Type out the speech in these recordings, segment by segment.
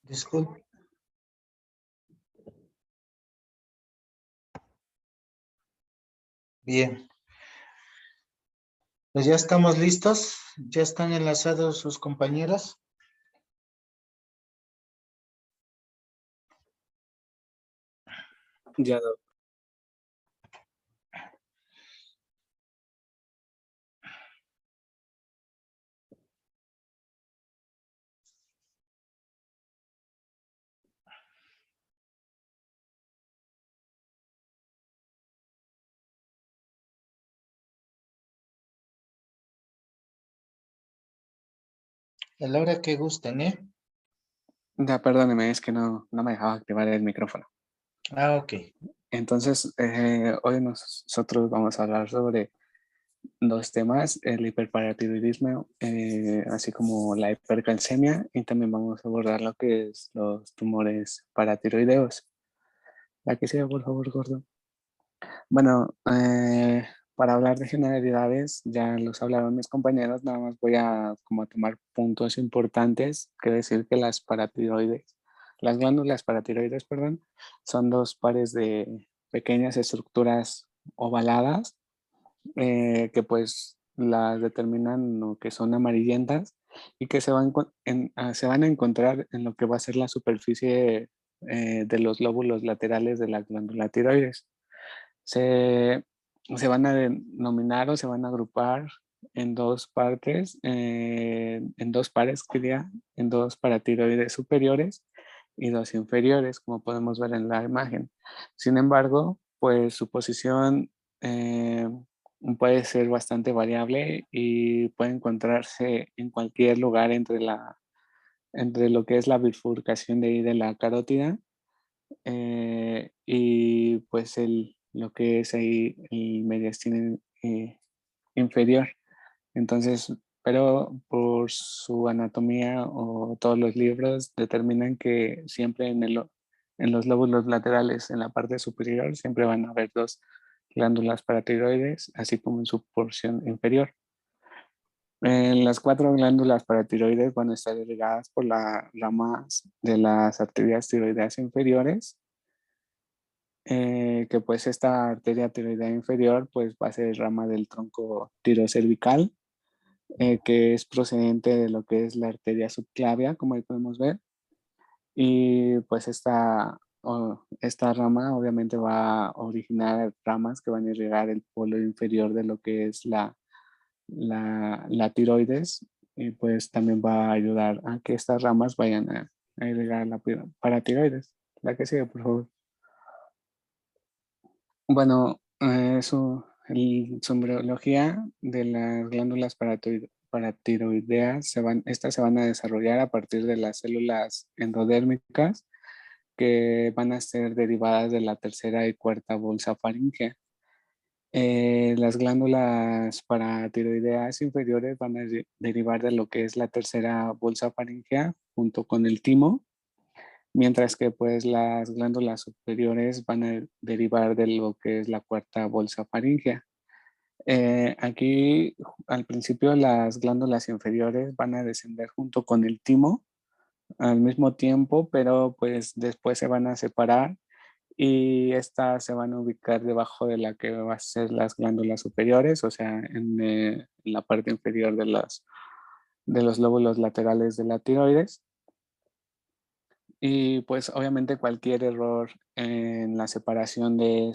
Disculpe. Bien, pues ya estamos listos. Ya están enlazados sus compañeros. Ya, A la hora que gusten, ¿eh? perdóneme, es que no me dejaba activar el micrófono. Ah, ok. Entonces, hoy nosotros vamos a hablar sobre dos temas, el hiperparatiroidismo, así como la hipercalcemia, y también vamos a abordar lo que es los tumores paratiroideos. La que siga, por favor, Gordo. Bueno, para hablar de generalidades, ya los hablaron mis compañeros, nada más voy a como a tomar puntos importantes, que decir que las glándulas paratiroides, perdón, son dos pares de pequeñas estructuras ovaladas que pues las determinan o que son amarillentas y que se van a encontrar en lo que va a ser la superficie de los lóbulos laterales de la glándula tiroides. Se, se van a denominar o se van a agrupar en dos partes, en dos pares, quería, en dos paratiroides superiores y dos inferiores, como podemos ver en la imagen. Sin embargo, pues su posición puede ser bastante variable y puede encontrarse en cualquier lugar entre lo que es la bifurcación de la carótida y pues lo que es ahí el mediastino inferior. Entonces, pero por su anatomía o todos los libros determinan que siempre en los lóbulos laterales, en la parte superior, siempre van a haber dos glándulas paratiroides, así como en su porción inferior. Las cuatro glándulas paratiroides van a estar irrigadas por las ramas de las arterias tiroideas inferiores, que pues esta arteria tiroidea inferior pues va a ser rama del tronco tirocervical, que es procedente de lo que es la arteria subclavia, como ahí podemos ver, y pues esta rama obviamente va a originar ramas que van a irrigar el polo inferior de lo que es la tiroides, y pues también va a ayudar a que estas ramas vayan a irrigar la paratiroides. La que sigue, por favor. Bueno, su embriología de las glándulas paratiroideas, estas se van a desarrollar a partir de las células endodérmicas que van a ser derivadas de la tercera y cuarta bolsa faríngea. Las glándulas paratiroideas inferiores van a derivar de lo que es la tercera bolsa faríngea junto con el timo, mientras que pues las glándulas superiores van a derivar de lo que es la cuarta bolsa faríngea. Aquí al principio las glándulas inferiores van a descender junto con el timo al mismo tiempo, pero pues después se van a separar y estas se van a ubicar debajo de la que va a ser las glándulas superiores, o sea, en la parte inferior de los lóbulos laterales de la tiroides. Y pues obviamente cualquier error en la separación de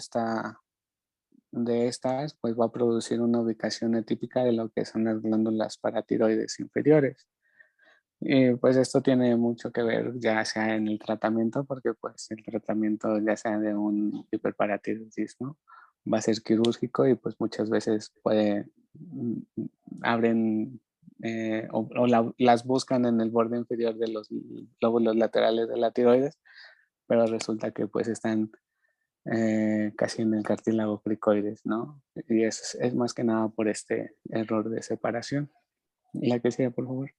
estas, pues va a producir una ubicación atípica de lo que son las glándulas paratiroides inferiores. Y pues esto tiene mucho que ver ya sea en el tratamiento, porque pues el tratamiento ya sea de un hiperparatiroidismo va a ser quirúrgico y pues muchas veces abren las buscan en el borde inferior de los lóbulos laterales de la tiroides, pero resulta que pues están casi en el cartílago cricoides, ¿no? Y es más que nada por este error de separación. La que sigue, por favor.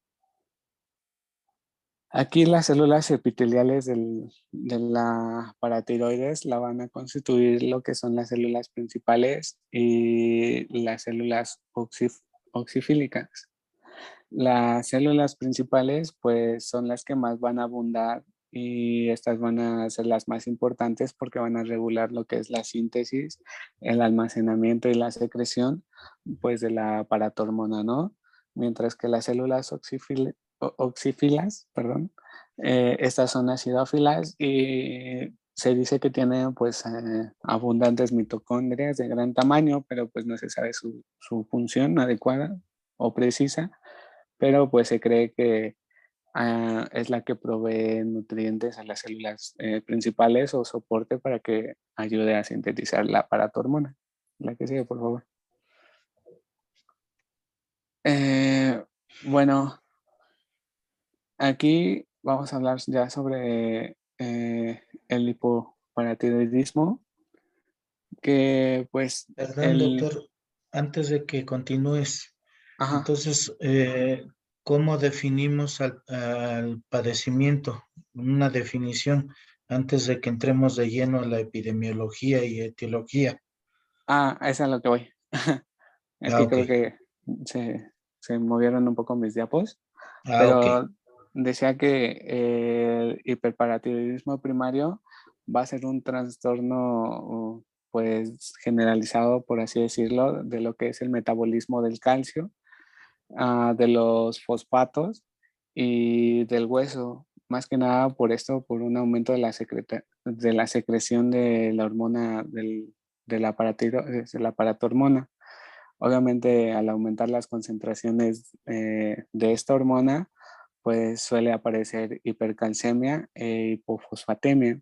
Aquí las células epiteliales de la paratiroides la van a constituir lo que son las células principales y las células oxifílicas. Las células principales pues son las que más van a abundar y estas van a ser las más importantes porque van a regular lo que es la síntesis, el almacenamiento y la secreción pues de la paratormona, ¿no? Mientras que las células oxífilas, perdón, estas son acidófilas y se dice que tienen pues abundantes mitocondrias de gran tamaño, pero pues no se sabe su función adecuada o precisa, pero pues se cree que es la que provee nutrientes a las células principales o soporte para que ayude a sintetizar la paratormona. La que sigue, por favor. Eh, bueno, aquí vamos a hablar ya sobre el hipoparatiroidismo, que pues Perdón, el... doctor, antes de que continúes, Ajá. entonces, ¿cómo definimos al padecimiento? Una definición antes de que entremos de lleno a la epidemiología y etiología. Esa es a lo que voy. Es Ah, que ok. creo que se movieron un poco mis diapos, Ah, ok. pero decía que el hiperparatiroidismo primario va a ser un trastorno pues generalizado, por así decirlo, de lo que es el metabolismo del calcio, de los fosfatos y del hueso. Más que nada por esto, por un aumento de de la secreción de la hormona de la paratormona. Obviamente, al aumentar las concentraciones de esta hormona, pues suele aparecer hipercalcemia e hipofosfatemia.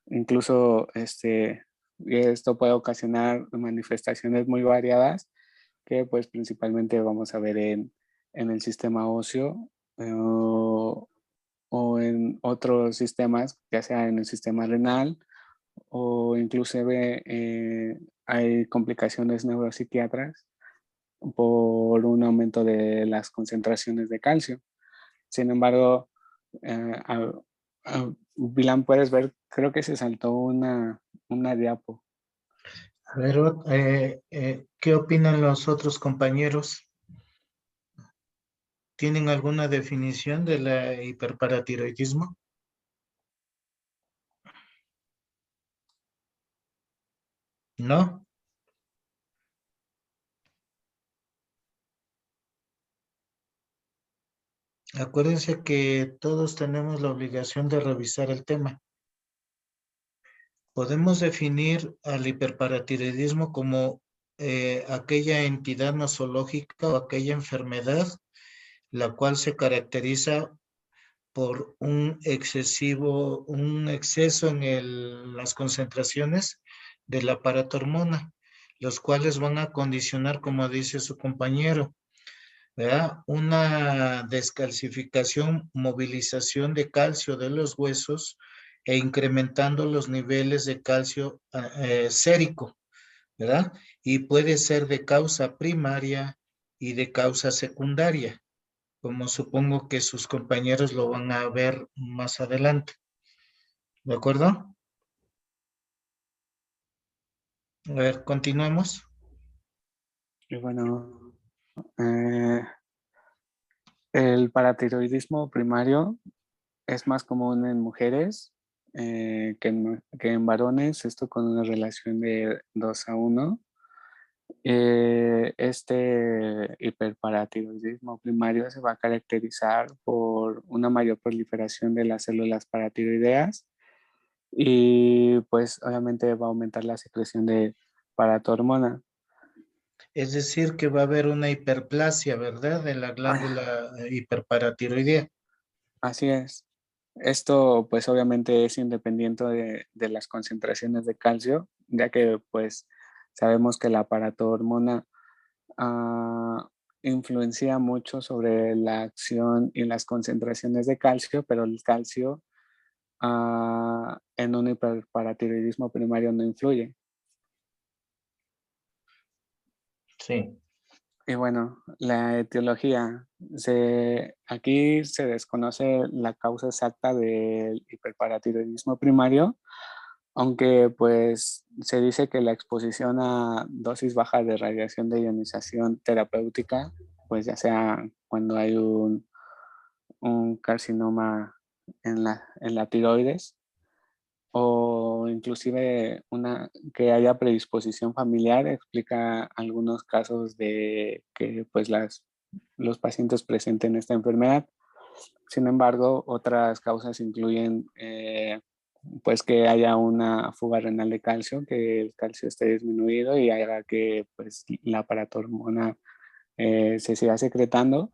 Incluso esto puede ocasionar manifestaciones muy variadas que pues principalmente vamos a ver en el sistema óseo o en otros sistemas, ya sea en el sistema renal o inclusive hay complicaciones neuropsiquiátricas por un aumento de las concentraciones de calcio. Sin embargo, Vilán, puedes ver, creo que se saltó una diapo. A ver, ¿qué opinan los otros compañeros? ¿Tienen alguna definición de la hiperparatiroidismo? ¿No? Acuérdense que todos tenemos la obligación de revisar el tema. Podemos definir al hiperparatiroidismo como aquella entidad nosológica o aquella enfermedad la cual se caracteriza por un exceso en las concentraciones de la paratormona, los cuales van a condicionar, como dice su compañero, ¿verdad? Una descalcificación, movilización de calcio de los huesos e incrementando los niveles de calcio sérico, ¿verdad? Y puede ser de causa primaria y de causa secundaria, como supongo que sus compañeros lo van a ver más adelante. ¿De acuerdo? A ver, continuamos. Y bueno, eh, el paratiroidismo primario es más común en mujeres que en varones, esto con una relación de 2 a 1. Este hiperparatiroidismo primario se va a caracterizar por una mayor proliferación de las células paratiroideas y pues obviamente va a aumentar la secreción de paratormona. Es decir, que va a haber una hiperplasia, ¿verdad? De la Ay, glándula hiperparatiroidea. así es. Esto pues obviamente es independiente de las concentraciones de calcio, ya que pues sabemos que la paratormona ah, influencia mucho sobre la acción y las concentraciones de calcio, pero el calcio en un hiperparatiroidismo primario no influye. Sí. Y bueno, la etiología. Aquí se desconoce la causa exacta del hiperparatiroidismo primario, aunque pues se dice que la exposición a dosis bajas de radiación de ionización terapéutica, pues ya sea cuando hay un carcinoma en la tiroides, o inclusive que haya predisposición familiar. Explica algunos casos de que pues los pacientes presenten esta enfermedad. Sin embargo, otras causas incluyen pues que haya una fuga renal de calcio, que el calcio esté disminuido y haga que pues la paratormona se siga secretando,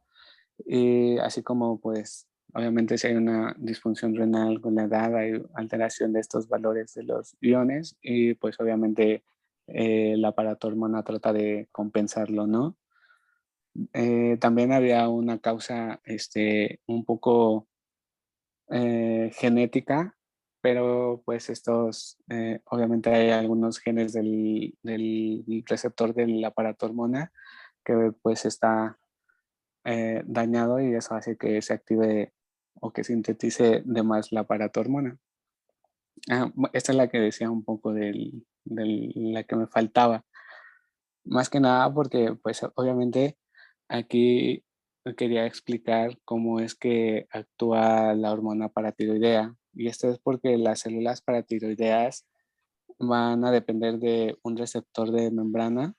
y así como pues obviamente si hay una disfunción renal con la edad hay alteración de estos valores de los iones, y pues obviamente la paratormona trata de compensarlo, ¿no? También había una causa un poco genética, pero pues obviamente hay algunos genes del receptor de la paratormona que pues está dañado, y eso hace que se active o que sintetice de más la paratormona. Esta es la que decía un poco la que me faltaba. Más que nada porque, pues, obviamente aquí quería explicar cómo es que actúa la hormona paratiroidea. Y esto es porque las células paratiroideas van a depender de un receptor de membrana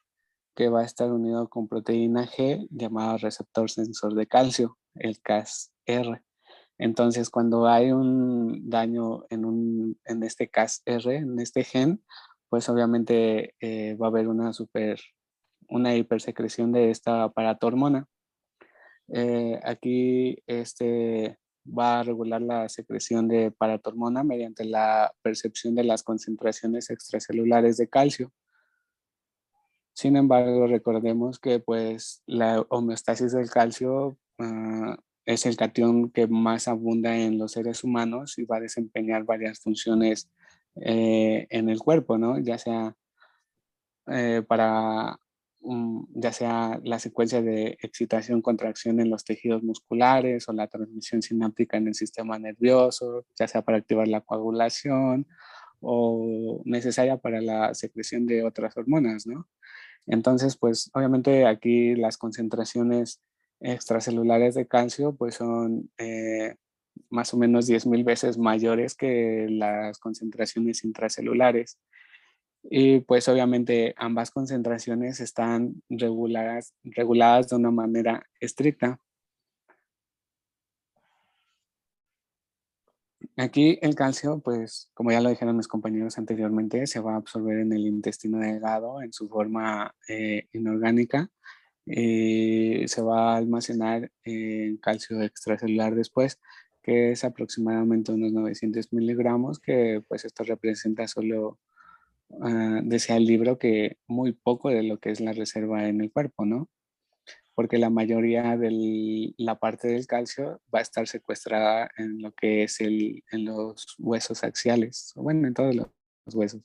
que va a estar unido con proteína G llamado receptor sensor de calcio, el CASR. Entonces, cuando hay un daño en este CASR, en este gen, pues obviamente va a haber una hipersecreción de esta paratormona. Aquí va a regular la secreción de paratormona mediante la percepción de las concentraciones extracelulares de calcio. Sin embargo, recordemos que pues la homeostasis del calcio es el catión que más abunda en los seres humanos y va a desempeñar varias funciones en el cuerpo, ¿no? Ya sea ya sea la secuencia de excitación-contracción en los tejidos musculares o la transmisión sináptica en el sistema nervioso, ya sea para activar la coagulación o necesaria para la secreción de otras hormonas, ¿no? Entonces, pues obviamente aquí las concentraciones extracelulares de calcio pues son más o menos 10,000 veces mayores que las concentraciones intracelulares. Y pues obviamente ambas concentraciones están reguladas de una manera estricta. Aquí el calcio, pues como ya lo dijeron mis compañeros anteriormente, se va a absorber en el intestino delgado en su forma inorgánica, y se va a almacenar en calcio extracelular después, que es aproximadamente unos 900 miligramos, que pues esto representa solo, decía el libro, que muy poco de lo que es la reserva en el cuerpo, ¿no? Porque la mayoría de la parte del calcio va a estar secuestrada en lo que es en los huesos axiales, o bueno, en todos los huesos.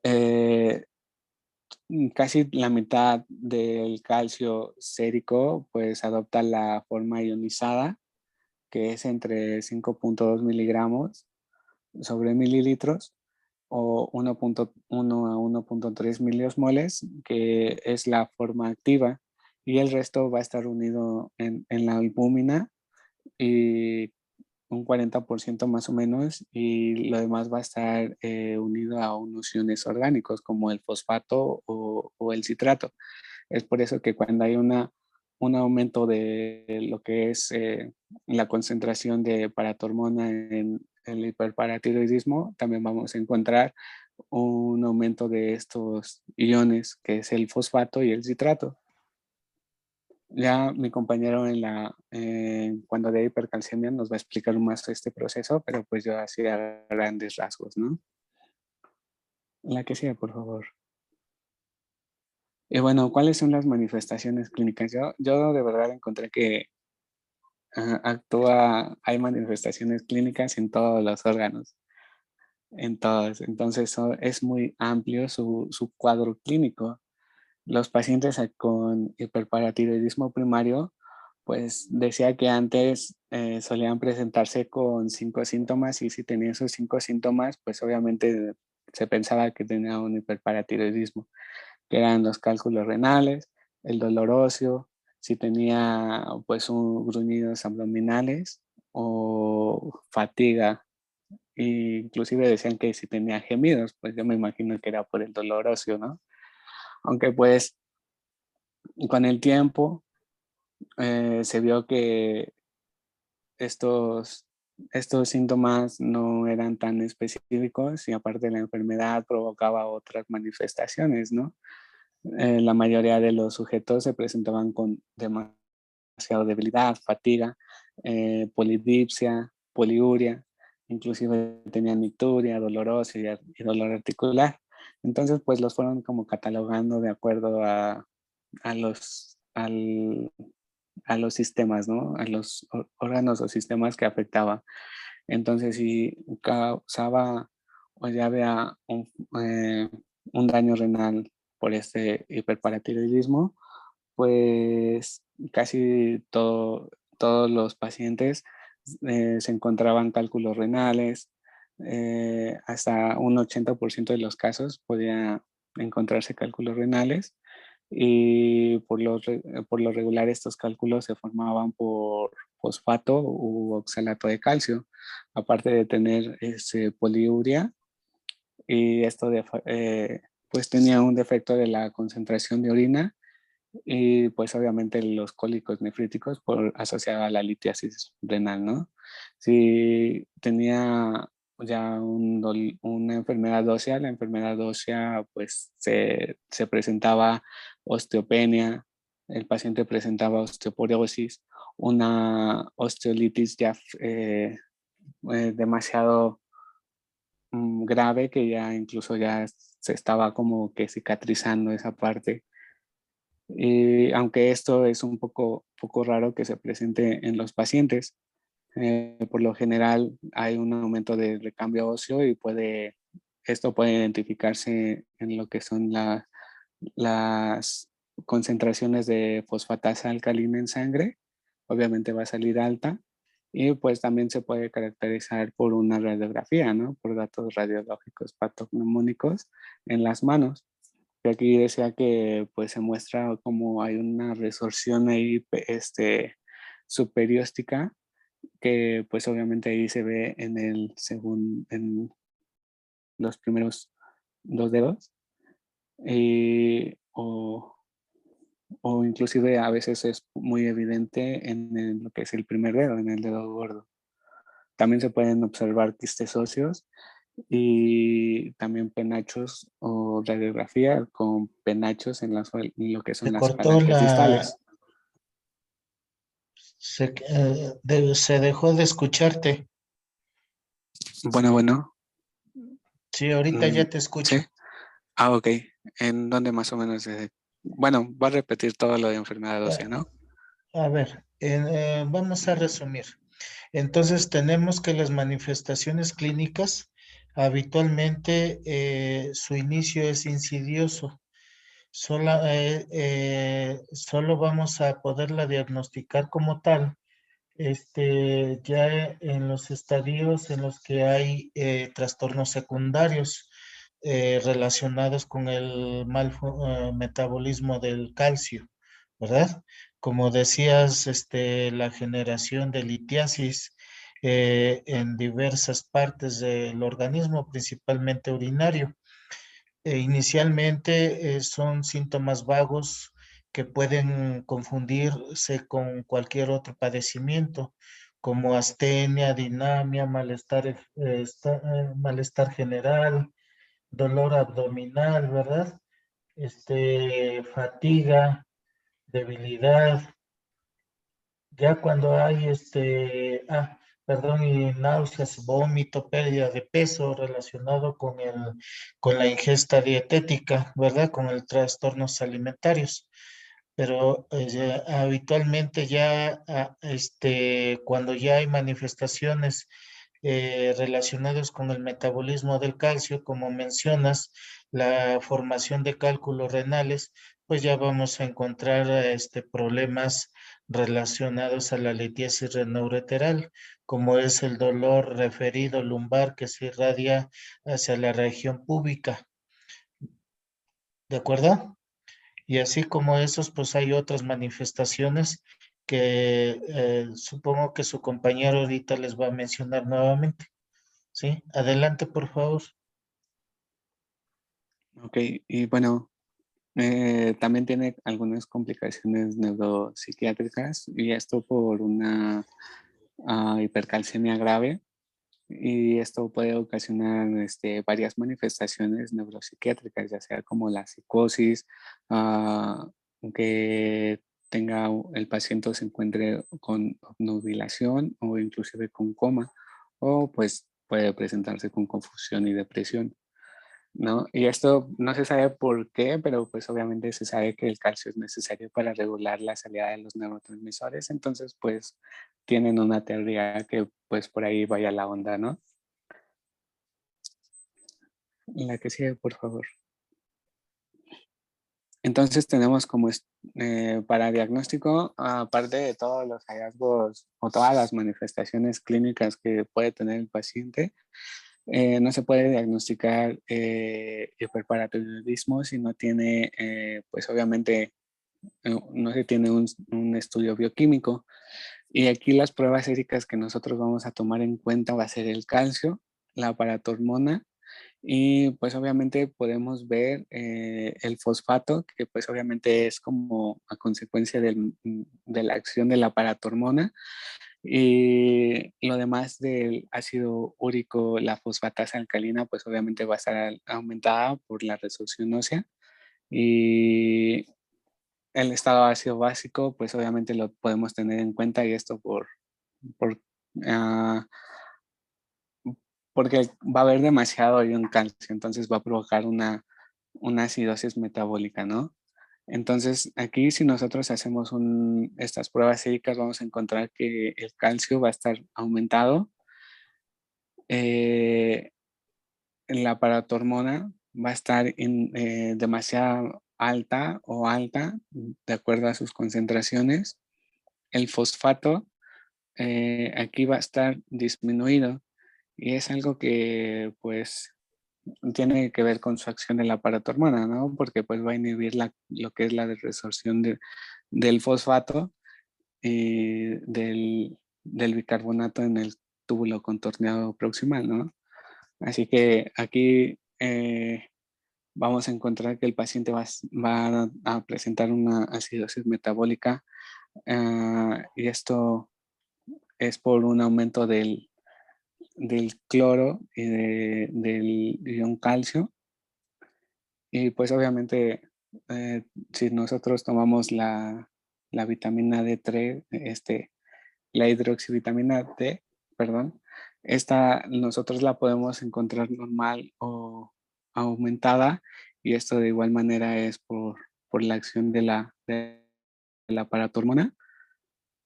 Eh, Casi la mitad del calcio sérico pues adopta la forma ionizada, que es entre 5,2 miligramos sobre mililitros o 1,1 a 1,3 miliosmoles, que es la forma activa, y el resto va a estar unido en la albúmina, y un 40% más o menos, y lo demás va a estar unido a unos iones orgánicos como el fosfato o el citrato. Es por eso que cuando hay un aumento de lo que es la concentración de paratormona en el hiperparatiroidismo, también vamos a encontrar un aumento de estos iones, que es el fosfato y el citrato. Ya mi compañero cuando de hipercalcemia nos va a explicar más este proceso, pero pues yo así a grandes rasgos, ¿no? La que sigue, por favor. Y bueno, ¿cuáles son las manifestaciones clínicas? Yo de verdad encontré que hay manifestaciones clínicas en todos los órganos, en todos. Entonces es muy amplio su cuadro clínico. Los pacientes con hiperparatiroidismo primario, pues decía que antes solían presentarse con 5 síntomas, y si tenía esos 5 síntomas, pues obviamente se pensaba que tenía un hiperparatiroidismo, que eran los cálculos renales, el dolor óseo, si tenía pues gruñidos abdominales o fatiga. E inclusive decían que si tenía gemidos, pues yo me imagino que era por el dolor óseo, ¿no? Aunque pues con el tiempo se vio que estos, estos síntomas no eran tan específicos y aparte la enfermedad provocaba otras manifestaciones, ¿no? La mayoría de los sujetos se presentaban con demasiada debilidad, fatiga, polidipsia, poliuria, inclusive tenían nicturia, dolor óseo y dolor articular. Entonces, pues los fueron como catalogando de acuerdo a los, a los sistemas, ¿no? A los órganos o sistemas que afectaba. Entonces, si causaba o ya había un daño renal por este hiperparatiroidismo, pues casi todos los pacientes se encontraban cálculos renales, hasta un 80% de los casos podía encontrarse cálculos renales y por lo regular estos cálculos se formaban por fosfato u oxalato de calcio, aparte de tener poliuria y pues tenía un defecto de la concentración de orina y pues obviamente los cólicos nefríticos por asociado a la litiasis renal, ¿no? Si tenía ya una enfermedad ósea, la enfermedad ósea pues se presentaba osteopenia, el paciente presentaba osteoporosis, una osteolitis ya demasiado grave que ya incluso ya se estaba como que cicatrizando esa parte. Y aunque esto es un poco raro que se presente en los pacientes, por lo general hay un aumento de recambio óseo y esto puede identificarse en lo que son las concentraciones de fosfatasa alcalina en sangre. Obviamente va a salir alta y pues también se puede caracterizar por una radiografía, ¿no? Por datos radiológicos patognomónicos en las manos. Y aquí decía que pues se muestra como hay una resorción ahí superióstica que pues obviamente ahí se ve en los primeros dos dedos y, o inclusive a veces es muy evidente lo que es el primer dedo, en el dedo gordo. También se pueden observar quistes óseos y también penachos o radiografía con penachos en lo que son Se las cortó falanges la, distales. se dejó de escucharte. Bueno, Sí, ahorita mm, ya te sí. escucho. Ah, ok. ¿En dónde más o menos? Bueno, va a repetir todo lo de enfermedad ósea, ¿no? A ver, vamos a resumir. Entonces tenemos que las manifestaciones clínicas habitualmente su inicio es insidioso. Solo vamos a poderla diagnosticar como tal, ya en los estadios en los que hay trastornos secundarios relacionados con el metabolismo del calcio, ¿verdad? Como decías, la generación de litiasis en diversas partes del organismo, principalmente urinario. Inicialmente son síntomas vagos que pueden confundirse con cualquier otro padecimiento, como astenia, dinamia, malestar general, dolor abdominal, ¿verdad? Fatiga, debilidad. Ya cuando hay perdón, y náuseas, vómito, pérdida de peso relacionado con la ingesta dietética, ¿verdad? Con el trastornos alimentarios. Pero habitualmente ya, cuando ya hay manifestaciones relacionadas con el metabolismo del calcio, como mencionas, la formación de cálculos renales, pues ya vamos a encontrar problemas relacionados a la litiasis renoureteral, como es el dolor referido lumbar que se irradia hacia la región púbica, ¿de acuerdo? Y así como esos, pues hay otras manifestaciones que supongo que su compañero ahorita les va a mencionar nuevamente. ¿Sí? Adelante, por favor. Ok, y bueno, también tiene algunas complicaciones neuropsiquiátricas y esto por una hipercalcemia grave y esto puede ocasionar varias manifestaciones neuropsiquiátricas, ya sea como la psicosis, ah, que el paciente se encuentre con obnubilación o inclusive con coma, o pues puede presentarse con confusión y depresión, ¿no? Y esto no se sabe por qué, pero pues obviamente se sabe que el calcio es necesario para regular la salida de los neurotransmisores, entonces pues tienen una teoría que pues por ahí vaya la onda, ¿no? La que sigue, por favor. Entonces tenemos como para diagnóstico, aparte de todos los hallazgos o todas las manifestaciones clínicas que puede tener el paciente, no se puede diagnosticar hiperparatiroidismo si no tiene, pues obviamente, no se tiene un estudio bioquímico. Y aquí las pruebas séricas que nosotros vamos a tomar en cuenta va a ser el calcio, la paratormona y pues obviamente podemos ver el fosfato, que pues obviamente es como a consecuencia de la acción de la paratormona. Y lo demás del ácido úrico, la fosfatasa alcalina, pues obviamente va a estar aumentada por la resolución ósea. Y el estado ácido básico, pues obviamente lo podemos tener en cuenta y esto por ah, porque va a haber demasiado ion calcio, entonces va a provocar una acidosis metabólica, ¿no? Entonces, aquí si nosotros hacemos estas pruebas séricas, vamos a encontrar que el calcio va a estar aumentado, eh, la paratormona va a estar demasiado alta o alta, de acuerdo a sus concentraciones. El fosfato aquí va a estar disminuido y es algo que pues tiene que ver con su acción en la paratormona, ¿no? Porque pues va a inhibir lo que es la resorción del fosfato y del bicarbonato en el túbulo contorneado proximal, ¿no? Así que aquí vamos a encontrar que el paciente va a presentar una acidosis metabólica y esto es por un aumento del cloro y del ion calcio. Y pues obviamente, si nosotros tomamos la vitamina D3, la hidroxivitamina D, perdón, esta nosotros la podemos encontrar normal o aumentada y esto de igual manera es por la acción de la paratormona,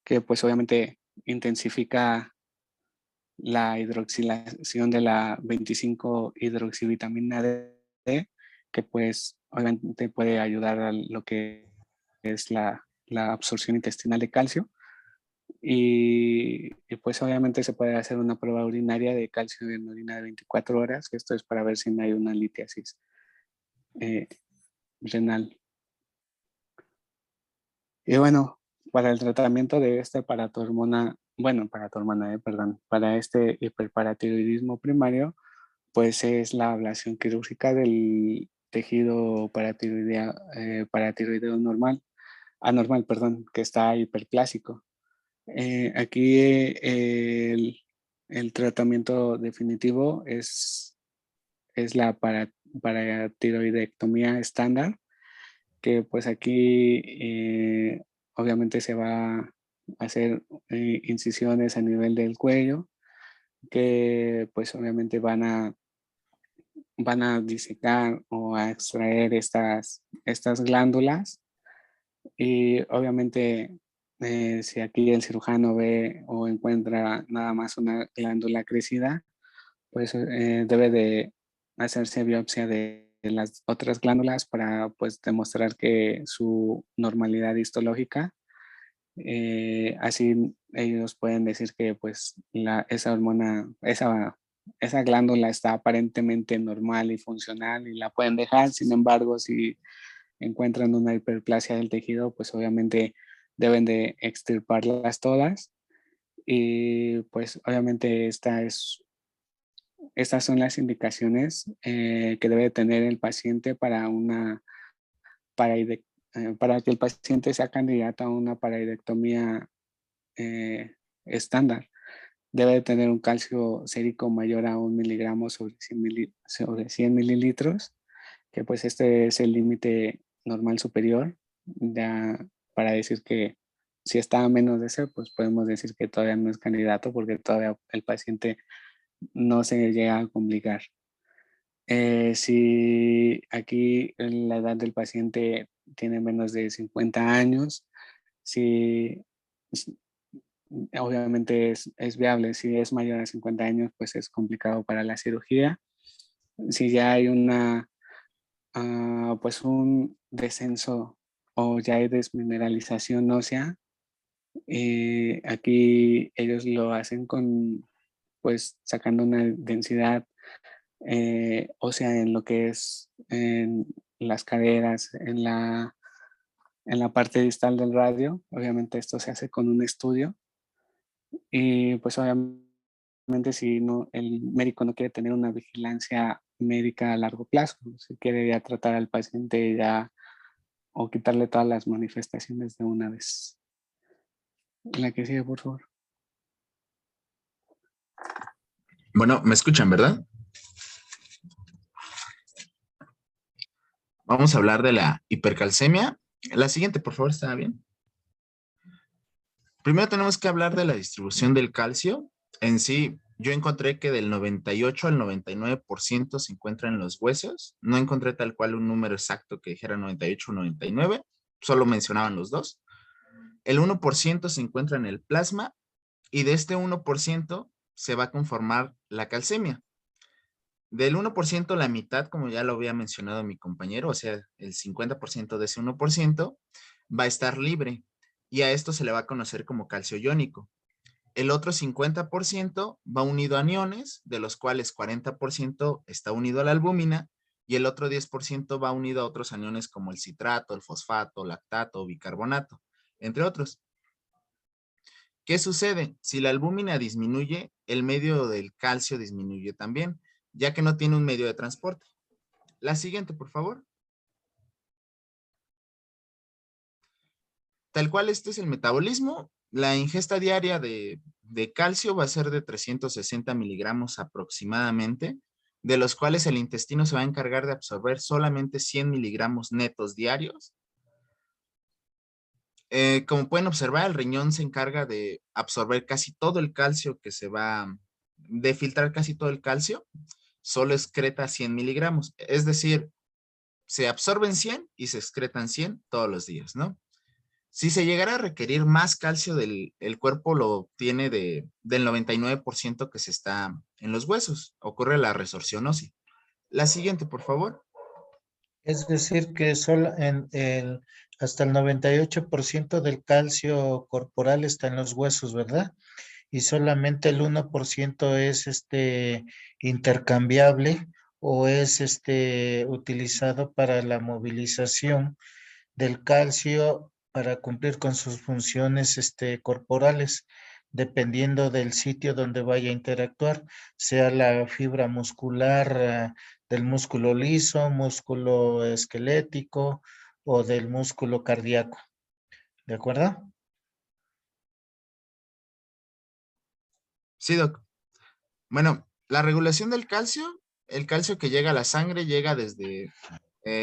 que pues obviamente intensifica la hidroxilación de la 25 hidroxivitamina D, que pues obviamente puede ayudar a lo que es la absorción intestinal de calcio. Y pues obviamente se puede hacer una prueba urinaria de calcio en orina de 24 horas, que esto es para ver si no hay una litiasis eh, renal. Y bueno, para el tratamiento de esta paratormona, bueno, paratormona, perdón, para este hiperparatiroidismo primario, pues es la ablación quirúrgica del tejido paratiroideo anormal, perdón, que está hiperplásico. Aquí el tratamiento definitivo es la paratiroidectomía estándar, que pues aquí obviamente se va a hacer incisiones a nivel del cuello, que pues obviamente van a disecar o a extraer estas glándulas y obviamente si aquí el cirujano ve o encuentra nada más una glándula crecida, pues debe de hacerse biopsia de las otras glándulas para pues demostrar que su normalidad histológica, así ellos pueden decir que pues esa hormona, esa glándula está aparentemente normal y funcional y la pueden dejar. Sin embargo, si encuentran una hiperplasia del tejido, pues obviamente deben de extirparlas todas. Y pues obviamente estas son las indicaciones que debe tener el paciente para que el paciente sea candidato a una paraidectomía estándar. Debe de tener un calcio sérico mayor a 1 miligramo sobre 100 mililitros, que pues este es el límite normal superior, ya para decir que si está a menos de ese, pues podemos decir que todavía no es candidato porque todavía el paciente no se llega a complicar. Si aquí la edad del paciente tiene menos de 50 años, si obviamente es viable. Si es mayor a 50 años, pues es complicado para la cirugía. Si ya hay pues un descenso o ya hay desmineralización ósea, aquí ellos lo hacen pues sacando una densidad ósea en lo que es en las caderas, en la parte distal del radio. Obviamente esto se hace con un estudio y pues obviamente si no, el médico no quiere tener una vigilancia médica a largo plazo, si quiere ya tratar al paciente ya o quitarle todas las manifestaciones de una vez. La que sigue, por favor. Bueno, me escuchan, ¿verdad? Vamos a hablar de la hipercalcemia. La siguiente, por favor, ¿está bien? Primero tenemos que hablar de la distribución del calcio. En sí, yo encontré que del 98 al 99% se encuentra en los huesos. No encontré tal cual un número exacto que dijera 98 o 99. Solo mencionaban los dos. El 1% se encuentra en el plasma y de este 1% se va a conformar la calcemia. Del 1%, la mitad, como ya lo había mencionado mi compañero, o sea, el 50% de ese 1% va a estar libre y a esto se le va a conocer como calcio iónico. El otro 50% va unido a aniones, de los cuales 40% está unido a la albúmina y el otro 10% va unido a otros aniones como el citrato, el fosfato, lactato, bicarbonato, entre otros. ¿Qué sucede? Si la albúmina disminuye, el medio del calcio disminuye también, ya que no tiene un medio de transporte. La siguiente, por favor. Tal cual, este es el metabolismo. La ingesta diaria de calcio va a ser de 360 miligramos aproximadamente, de los cuales el intestino se va a encargar de absorber solamente 100 miligramos netos diarios. Como pueden observar, el riñón se encarga de absorber casi todo el calcio de filtrar casi todo el calcio, solo excreta 100 miligramos. Es decir, se absorben 100 y se excretan 100 todos los días, ¿no? Si se llegara a requerir más calcio el cuerpo lo obtiene del 99% que se está en los huesos. Ocurre la resorción ósea. La siguiente, por favor. Es decir, que solo hasta el 98% del calcio corporal está en los huesos, ¿verdad? Y solamente el 1% es intercambiable o es utilizado para la movilización del calcio para cumplir con sus funciones corporales, dependiendo del sitio donde vaya a interactuar, sea la fibra muscular del músculo liso, músculo esquelético o del músculo cardíaco. ¿De acuerdo? Sí, doc. Bueno, la regulación del calcio, el calcio que llega a la sangre llega desde,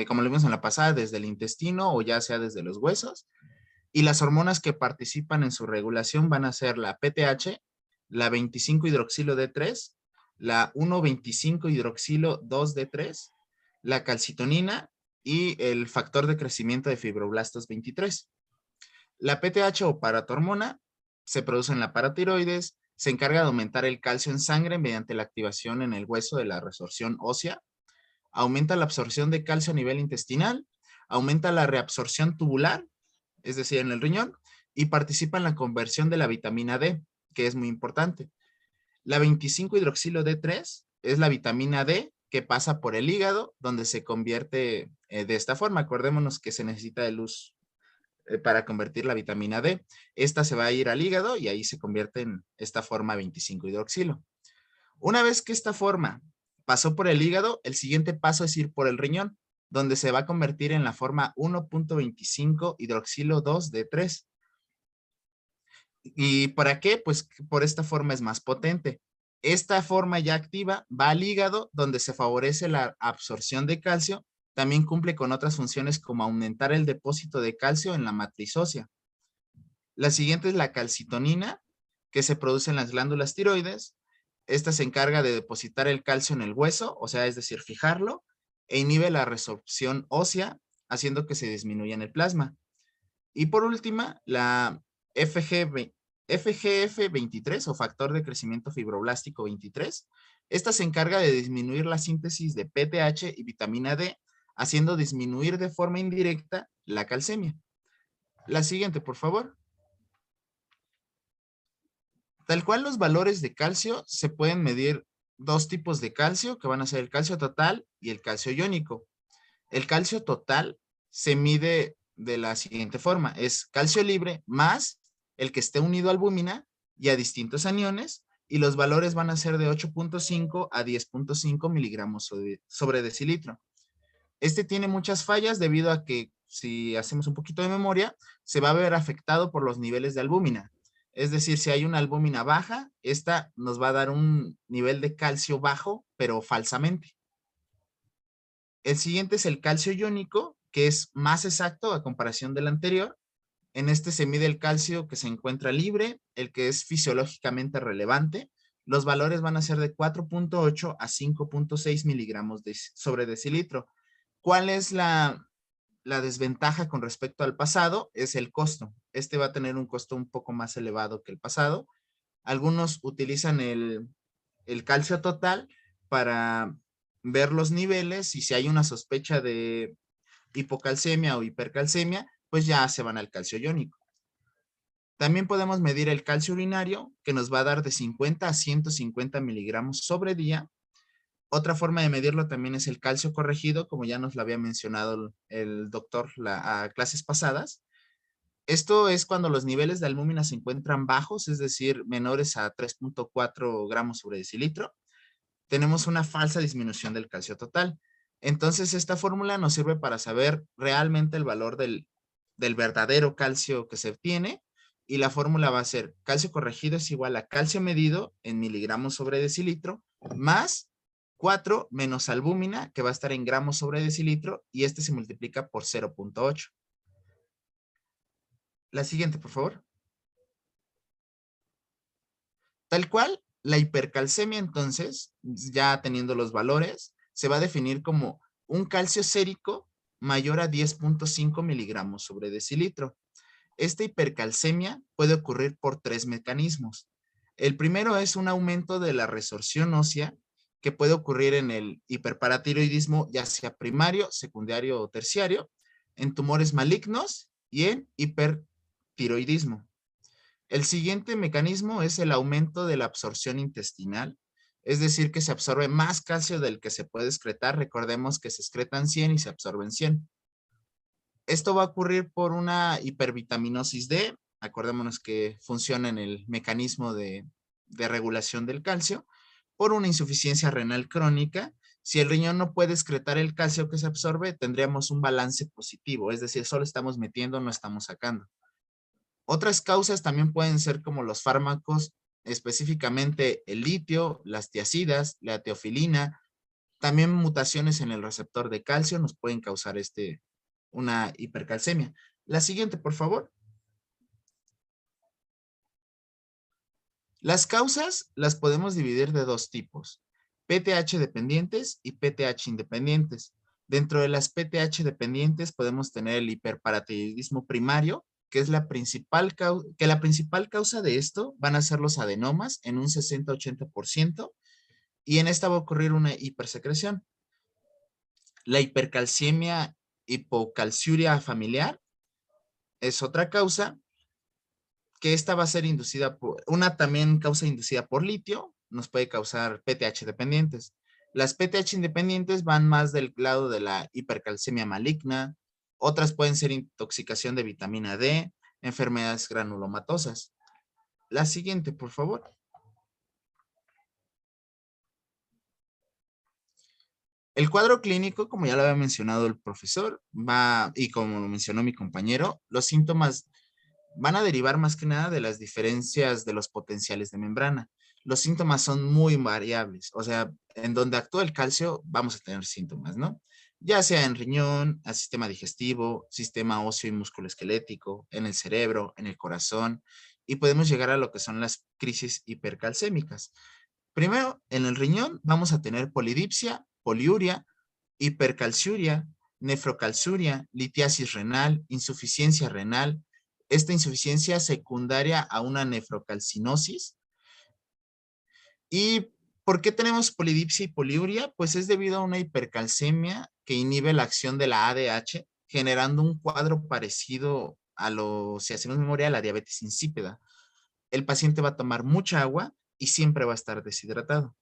como lo vimos en la pasada, desde el intestino o ya sea desde los huesos. Y las hormonas que participan en su regulación van a ser la PTH, la 25-hidroxilo D3, la 1,25-hidroxilo 2D3, la calcitonina y el factor de crecimiento de fibroblastos 23. La PTH o paratormona se produce en la paratiroides, se encarga de aumentar el calcio en sangre mediante la activación en el hueso de la resorción ósea, aumenta la absorción de calcio a nivel intestinal, aumenta la reabsorción tubular, es decir, en el riñón, y participa en la conversión de la vitamina D, que es muy importante. La 25-hidroxilo D3 es la vitamina D que pasa por el hígado, donde se convierte de esta forma. Acordémonos que se necesita de luz para convertir la vitamina D. Esta se va a ir al hígado y ahí se convierte en esta forma 25-hidroxilo. Una vez que esta forma pasó por el hígado, el siguiente paso es ir por el riñón, donde se va a convertir en la forma 1.25-hidroxilo 2D3. ¿Y para qué? Pues por esta forma es más potente. Esta forma ya activa va al hígado, donde se favorece la absorción de calcio. También cumple con otras funciones como aumentar el depósito de calcio en la matriz ósea. La siguiente es la calcitonina, que se produce en las glándulas tiroides. Esta se encarga de depositar el calcio en el hueso, o sea, es decir, fijarlo, e inhibe la resorción ósea, haciendo que se disminuya en el plasma. Y por última, la FGF23 o factor de crecimiento fibroblástico 23. Esta se encarga de disminuir la síntesis de PTH y vitamina D, haciendo disminuir de forma indirecta la calcemia. La siguiente, por favor. Tal cual los valores de calcio se pueden medir dos tipos de calcio, que van a ser el calcio total y el calcio iónico. El calcio total se mide de la siguiente forma. Es calcio libre más el que esté unido a albúmina y a distintos aniones, y los valores van a ser de 8.5 a 10.5 miligramos sobre decilitro. Este tiene muchas fallas debido a que, si hacemos un poquito de memoria, se va a ver afectado por los niveles de albúmina. Es decir, si hay una albúmina baja, esta nos va a dar un nivel de calcio bajo, pero falsamente. El siguiente es el calcio iónico, que es más exacto a comparación del anterior. En este se mide el calcio que se encuentra libre, el que es fisiológicamente relevante. Los valores van a ser de 4.8 a 5.6 miligramos sobre decilitro. ¿Cuál es la desventaja con respecto al pasado? Es el costo. Este va a tener un costo un poco más elevado que el pasado. Algunos utilizan el calcio total para ver los niveles, y si hay una sospecha de hipocalcemia o hipercalcemia, pues ya se van al calcio iónico. También podemos medir el calcio urinario, que nos va a dar de 50 a 150 miligramos sobre día. Otra forma de medirlo también es el calcio corregido, como ya nos lo había mencionado el doctor a clases pasadas. Esto es cuando los niveles de albúmina se encuentran bajos, es decir, menores a 3.4 gramos sobre decilitro. Tenemos una falsa disminución del calcio total. Entonces, esta fórmula nos sirve para saber realmente el valor del verdadero calcio que se obtiene, y la fórmula va a ser calcio corregido es igual a calcio medido en miligramos sobre decilitro más 4 menos albúmina, que va a estar en gramos sobre decilitro, y este se multiplica por 0.8. La siguiente, por favor. Tal cual, la hipercalcemia, entonces, ya teniendo los valores, se va a definir como un calcio sérico mayor a 10.5 miligramos sobre decilitro. Esta hipercalcemia puede ocurrir por tres mecanismos. El primero es un aumento de la resorción ósea, que puede ocurrir en el hiperparatiroidismo, ya sea primario, secundario o terciario, en tumores malignos y en hipertiroidismo. El siguiente mecanismo es el aumento de la absorción intestinal, es decir, que se absorbe más calcio del que se puede excretar. Recordemos que se excretan 100 y se absorben 100. Esto va a ocurrir por una hipervitaminosis D. Acordémonos que funciona en el mecanismo de regulación del calcio. Por una insuficiencia renal crónica. Si el riñón no puede excretar el calcio que se absorbe, tendríamos un balance positivo, es decir, solo estamos metiendo, no estamos sacando. Otras causas también pueden ser como los fármacos, específicamente el litio, las tiazidas, la teofilina. También mutaciones en el receptor de calcio nos pueden causar una hipercalcemia. La siguiente, por favor. Las causas las podemos dividir de dos tipos: PTH dependientes y PTH independientes. Dentro de las PTH dependientes podemos tener el hiperparatiroidismo primario, que es la principal causa de esto van a ser los adenomas en un 60-80%, y en esta va a ocurrir una hipersecreción. La hipercalcemia hipocalciuria familiar es otra causa, que esta va a ser inducida por, una también causa inducida por litio, nos puede causar PTH dependientes. Las PTH independientes van más del lado de la hipercalcemia maligna, Otras pueden ser intoxicación de vitamina D, enfermedades granulomatosas. La siguiente, por favor. El cuadro clínico, como ya lo había mencionado el profesor, y como lo mencionó mi compañero, los síntomas van a derivar más que nada de las diferencias de los potenciales de membrana. Los síntomas son muy variables, o sea, en donde actúa el calcio vamos a tener síntomas, ¿no? Ya sea en riñón, al sistema digestivo, sistema óseo y musculoesquelético, en el cerebro, en el corazón, y podemos llegar a lo que son las crisis hipercalcémicas. Primero, en el riñón vamos a tener polidipsia, poliuria, hipercalciuria, nefrocalciuria, litiasis renal, insuficiencia renal, esta insuficiencia secundaria a una nefrocalcinosis. ¿Y por qué tenemos polidipsia y poliuria? Pues es debido a una hipercalcemia que inhibe la acción de la ADH, generando un cuadro parecido a lo, si hacemos memoria, a la diabetes insípida. El paciente va a tomar mucha agua y siempre va a estar deshidratado.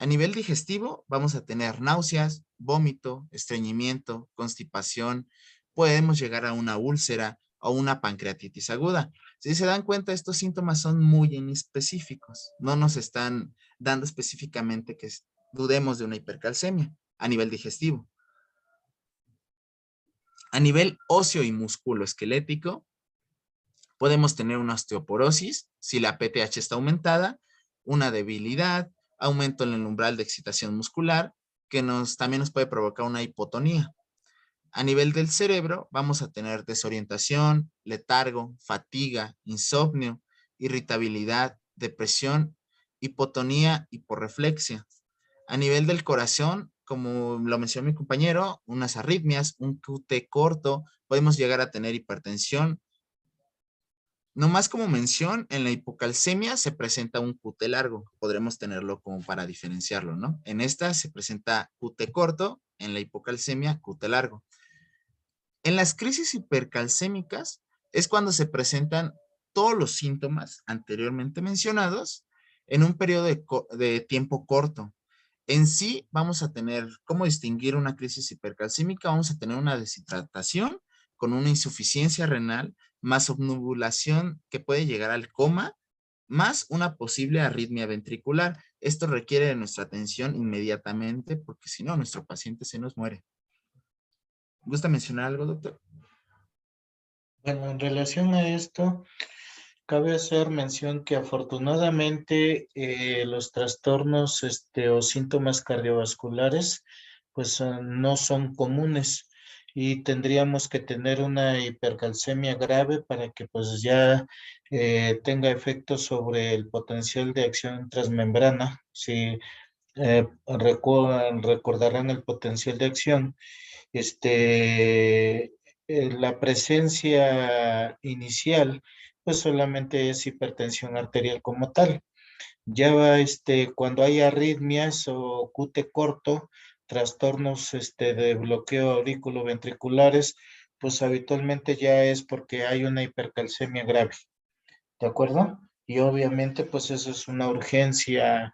A nivel digestivo, vamos a tener náuseas, vómito, estreñimiento, constipación, podemos llegar a una úlcera o una pancreatitis aguda. Si se dan cuenta, estos síntomas son muy inespecíficos. No nos están dando específicamente que dudemos de una hipercalcemia a nivel digestivo. A nivel óseo y musculoesquelético, podemos tener una osteoporosis si la PTH está aumentada, una debilidad, aumento en el umbral de excitación muscular, que también nos puede provocar una hipotonía. A nivel del cerebro, vamos a tener desorientación, letargo, fatiga, insomnio, irritabilidad, depresión, hipotonía, hiporreflexia. A nivel del corazón, como lo mencionó mi compañero, unas arritmias, un QT corto, podemos llegar a tener hipertensión. Nomás como mención, en la hipocalcemia se presenta un QT largo. Podremos tenerlo como para diferenciarlo, ¿no? En esta se presenta QT corto, en la hipocalcemia QT largo. En las crisis hipercalcémicas es cuando se presentan todos los síntomas anteriormente mencionados en un periodo de tiempo corto. En sí vamos a tener, ¿cómo distinguir una crisis hipercalcémica? Vamos a tener una deshidratación con una insuficiencia renal, más obnubulación que puede llegar al coma, más una posible arritmia ventricular. Esto requiere de nuestra atención inmediatamente porque si no, nuestro paciente se nos muere. ¿Gusta mencionar algo, doctor? Bueno, en relación a esto, cabe hacer mención que afortunadamente los trastornos o síntomas cardiovasculares pues no son comunes y tendríamos que tener una hipercalcemia grave para que pues ya tenga efectos sobre el potencial de acción transmembrana. Si recordarán el potencial de acción, la presencia inicial pues solamente es hipertensión arterial como tal. Ya va, cuando hay arritmias o QT corto, trastornos de bloqueo auriculoventriculares, pues habitualmente ya es porque hay una hipercalcemia grave, ¿de acuerdo? Y obviamente pues eso es una urgencia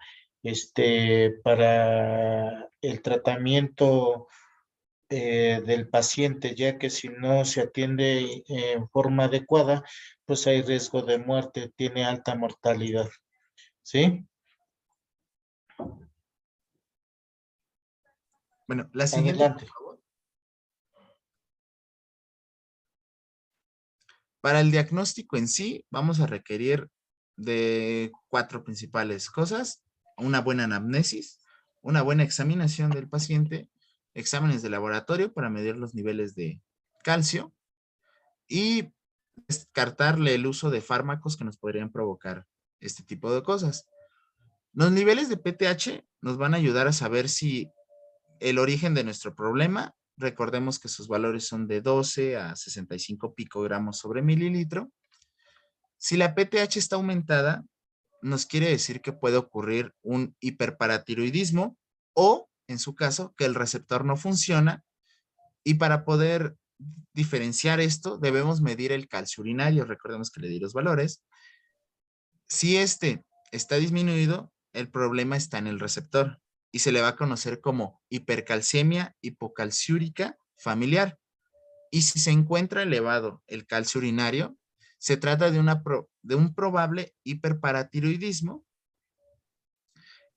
para el tratamiento del paciente, ya que si no se atiende en forma adecuada, pues hay riesgo de muerte, tiene alta mortalidad, ¿sí? Bueno, la siguiente, por Adelante. favor. Para el diagnóstico en sí, vamos a requerir de 4 principales cosas: una buena anamnesis, una buena examinación del paciente, exámenes de laboratorio para medir los niveles de calcio y descartarle el uso de fármacos que nos podrían provocar este tipo de cosas. Los niveles de PTH nos van a ayudar a saber si el origen de nuestro problema, recordemos que sus valores son de 12 a 65 picogramos sobre mililitro. Si la PTH está aumentada, nos quiere decir que puede ocurrir un hiperparatiroidismo o, en su caso, que el receptor no funciona. Y para poder diferenciar esto, debemos medir el calcio urinario. Recordemos que le di los valores. Si este está disminuido, el problema está en el receptor y se le va a conocer como hipercalcemia hipocalciúrica familiar. Y si se encuentra elevado el calcio urinario, se trata de un probable hiperparatiroidismo.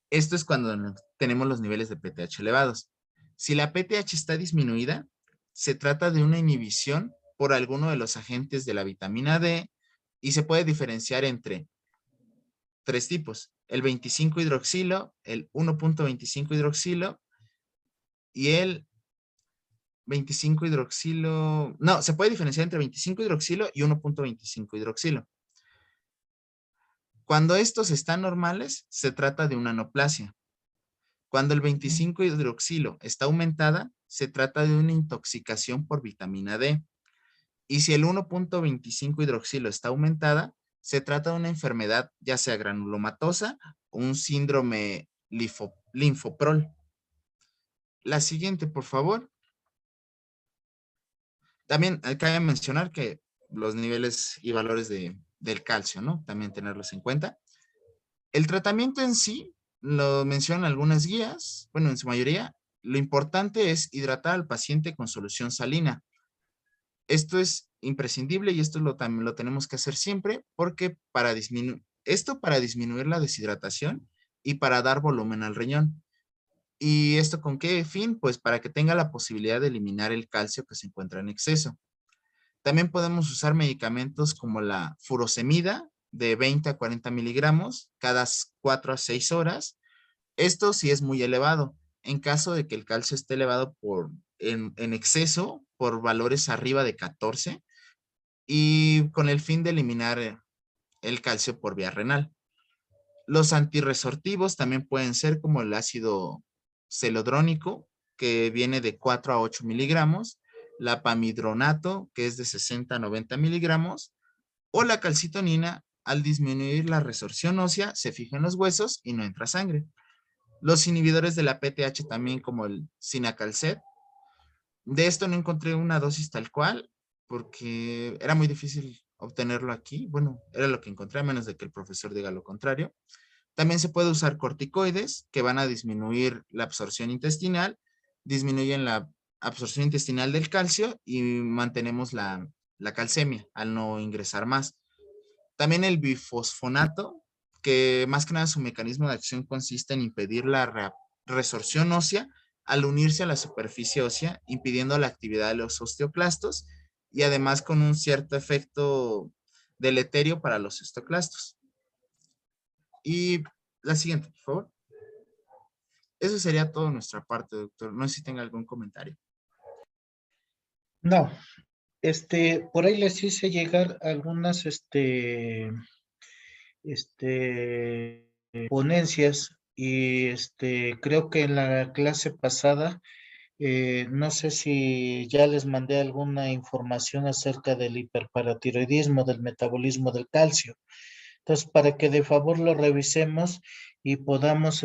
Esto es cuando tenemos los niveles de PTH elevados. Si la PTH está disminuida, se trata de una inhibición por alguno de los agentes de la vitamina D y se puede diferenciar entre tres tipos: el 25-hidroxilo, el 1.25-hidroxilo y el 25-hidroxilo. No, se puede diferenciar entre 25-hidroxilo y 1.25-hidroxilo. Cuando estos están normales, se trata de una anoplasia. Cuando el 25-hidroxilo está aumentada, se trata de una intoxicación por vitamina D. Y si el 1.25-hidroxilo está aumentada, se trata de una enfermedad ya sea granulomatosa o un síndrome linfoprol. La siguiente, por favor. También cabe mencionar que los niveles y valores del calcio, ¿no? También tenerlos en cuenta. El tratamiento en sí lo mencionan algunas guías, bueno, en su mayoría. Lo importante es hidratar al paciente con solución salina. Esto es imprescindible y esto también lo tenemos que hacer siempre porque para disminuir la deshidratación y para dar volumen al riñón. ¿Y esto con qué fin? Pues para que tenga la posibilidad de eliminar el calcio que se encuentra en exceso. También podemos usar medicamentos como la furosemida de 20 a 40 miligramos cada 4 a 6 horas. Esto sí es muy elevado. En caso de que el calcio esté elevado en exceso por valores arriba de 14 y con el fin de eliminar el calcio por vía renal. Los antirresortivos también pueden ser como el ácido celodrónico, que viene de 4 a 8 miligramos, la pamidronato, que es de 60 a 90 miligramos, o la calcitonina. Al disminuir la resorción ósea, se fija en los huesos y no entra sangre. Los inhibidores de la PTH también, como el Cinacalcet. De esto no encontré una dosis tal cual, porque era muy difícil obtenerlo aquí. Bueno, era lo que encontré, a menos de que el profesor diga lo contrario. También se puede usar corticoides que van a disminuir la absorción intestinal, disminuyen la absorción intestinal del calcio y mantenemos la calcemia al no ingresar más. También el bifosfonato, que más que nada su mecanismo de acción consiste en impedir la resorción ósea al unirse a la superficie ósea, impidiendo la actividad de los osteoclastos y además con un cierto efecto deleterio para los osteoclastos. Y la siguiente, por favor. Eso sería todo de nuestra parte, doctor. No sé si tenga algún comentario. No, por ahí les hice llegar algunas, ponencias y creo que en la clase pasada, no sé si ya les mandé alguna información acerca del hiperparatiroidismo, del metabolismo del calcio. Entonces, para que de favor lo revisemos y podamos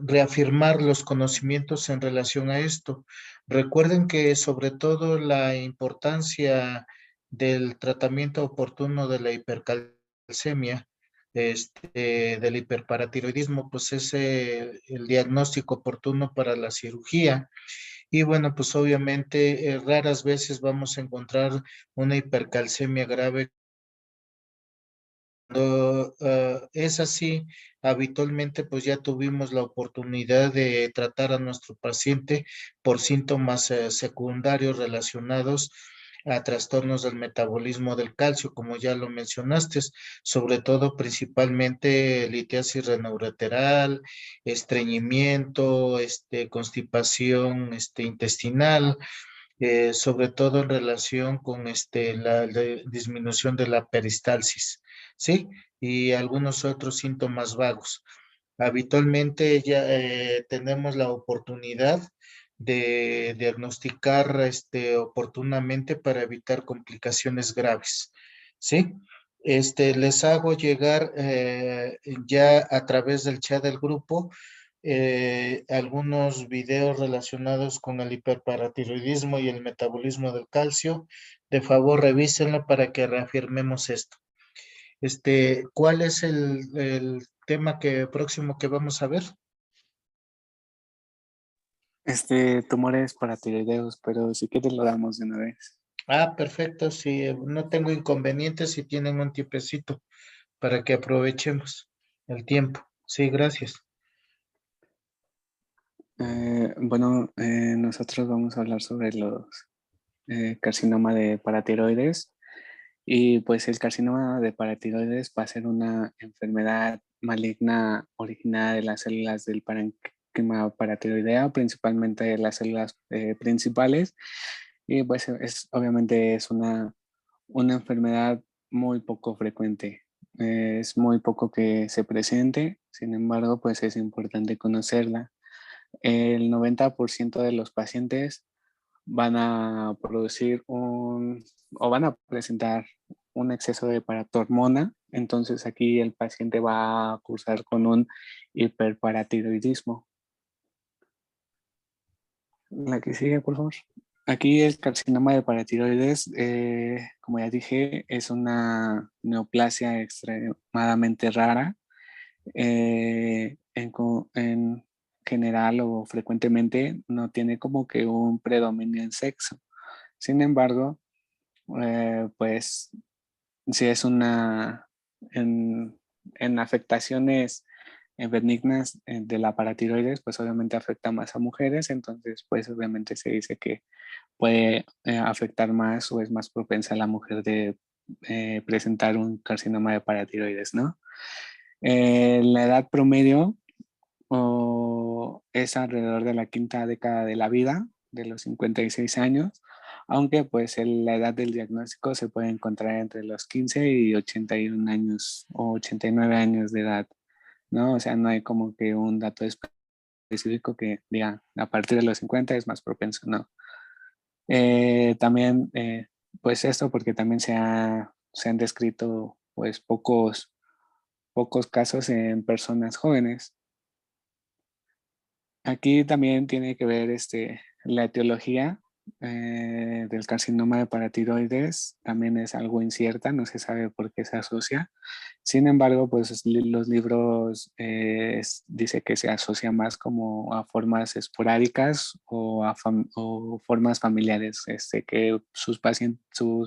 reafirmar los conocimientos en relación a esto. Recuerden que sobre todo la importancia del tratamiento oportuno de la hipercalcemia, del hiperparatiroidismo, pues es el diagnóstico oportuno para la cirugía. Y bueno, pues obviamente raras veces vamos a encontrar una hipercalcemia grave. Cuando es así, habitualmente pues ya tuvimos la oportunidad de tratar a nuestro paciente por síntomas secundarios relacionados a trastornos del metabolismo del calcio, como ya lo mencionaste, sobre todo principalmente litiasis renoureteral, estreñimiento, constipación intestinal, sobre todo en relación con la disminución de la peristalsis, ¿sí? Y algunos otros síntomas vagos. Habitualmente ya tenemos la oportunidad de diagnosticar oportunamente para evitar complicaciones graves, ¿sí? Les hago llegar ya a través del chat del grupo algunos videos relacionados con el hiperparatiroidismo y el metabolismo del calcio. De favor, revísenlo para que reafirmemos esto. ¿Cuál es el tema próximo que vamos a ver? Tumores paratiroideos, pero si quieres lo damos de una vez. Ah, perfecto, sí, no tengo inconvenientes si tienen un tiempecito para que aprovechemos el tiempo. Sí, gracias. Bueno, nosotros vamos a hablar sobre los carcinoma de paratiroides. Y pues el carcinoma de paratiroides va a ser una enfermedad maligna originada de las células del parénquima paratiroidea, principalmente de las células principales. Y pues obviamente es una enfermedad muy poco frecuente. Es muy poco que se presente, sin embargo, pues es importante conocerla. El 90% de los pacientes van a producir o van a presentar un exceso de paratormona. Entonces aquí el paciente va a cursar con un hiperparatiroidismo. La que sigue, por favor. Aquí el carcinoma de paratiroides, como ya dije, es una neoplasia extremadamente rara. En general o frecuentemente no tiene como que un predominio en sexo. Sin embargo, pues si es en afectaciones benignas de la paratiroides, pues obviamente afecta más a mujeres, entonces pues obviamente se dice que puede afectar más o es más propensa a la mujer de presentar un carcinoma de paratiroides, ¿no? La edad promedio es alrededor de la quinta década de la vida, de los 56 años, aunque pues la edad del diagnóstico se puede encontrar entre los 15 y 81 años o 89 años de edad, ¿no? O sea, no hay como que un dato específico que diga a partir de los 50 es más propenso, ¿no? También, pues esto porque también se han descrito pues pocos casos en personas jóvenes. Aquí también tiene que ver la etiología del carcinoma de paratiroides, también es algo incierta, no se sabe por qué se asocia. Sin embargo, pues los libros dice que se asocia más como a formas esporádicas o formas familiares, que sus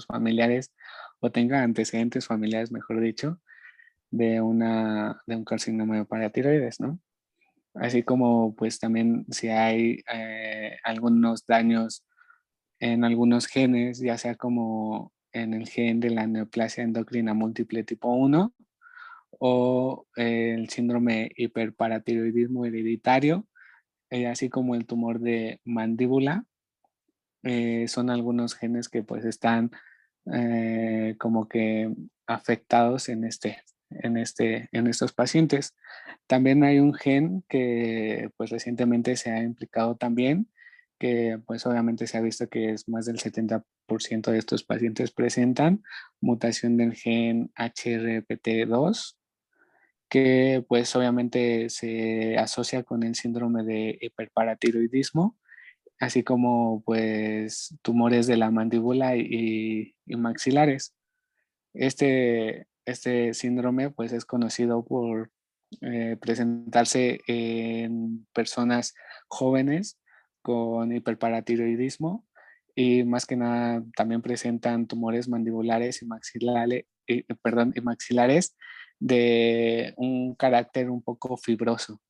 familiares o tengan antecedentes familiares, mejor dicho, de un carcinoma de paratiroides, ¿no? Así como pues también si hay algunos daños en algunos genes, ya sea como en el gen de la neoplasia endocrina múltiple tipo 1 o el síndrome hiperparatiroidismo hereditario, así como el tumor de mandíbula, son algunos genes que pues están como que afectados en estos pacientes. También hay un gen que pues recientemente se ha implicado también, que pues obviamente se ha visto que es más del 70% de estos pacientes presentan mutación del gen HRPT2, que pues obviamente se asocia con el síndrome de hiperparatiroidismo, así como pues tumores de la mandíbula y maxilares. Este síndrome pues es conocido por presentarse en personas jóvenes con hiperparatiroidismo y más que nada también presentan tumores mandibulares y maxilares de un carácter un poco fibroso.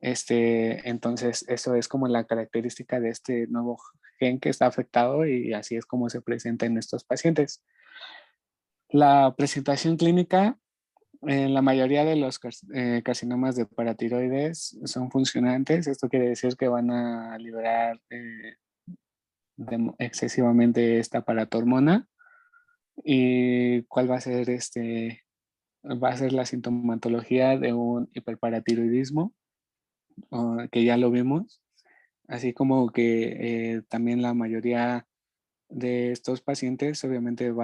Entonces, eso es como la característica de este nuevo gen que está afectado y así es como se presenta en estos pacientes. La presentación clínica en la mayoría de los carcinomas de paratiroides son funcionantes. Esto quiere decir que van a liberar excesivamente esta paratormona. ¿Y cuál va a ser Va a ser la sintomatología de un hiperparatiroidismo, que ya lo vimos, así como que también la mayoría de estos pacientes obviamente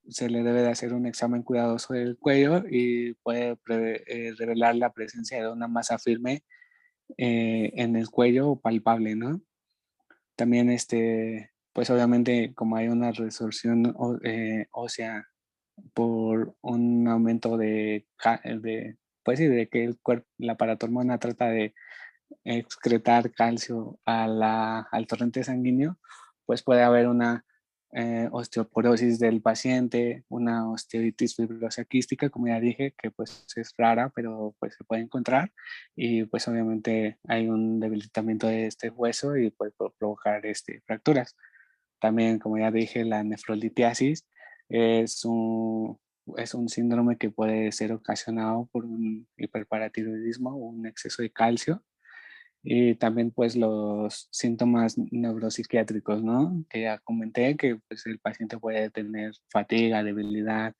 se le debe de hacer un examen cuidadoso del cuello y puede revelar la presencia de una masa firme en el cuello palpable, ¿no? También pues obviamente como hay una resorción ósea por un aumento pues sí, de que la paratormona trata de excretar calcio al torrente sanguíneo, pues puede haber una osteoporosis del paciente, una osteoitis fibrosa quística, como ya dije, que pues es rara, pero pues se puede encontrar, y pues obviamente hay un debilitamiento de este hueso y puede provocar fracturas. También, como ya dije, la nefrolitiasis es es un síndrome que puede ser ocasionado por un hiperparatiroidismo o un exceso de calcio. Y también pues los síntomas neuropsiquiátricos, ¿no? Que ya comenté que pues el paciente puede tener fatiga, debilidad,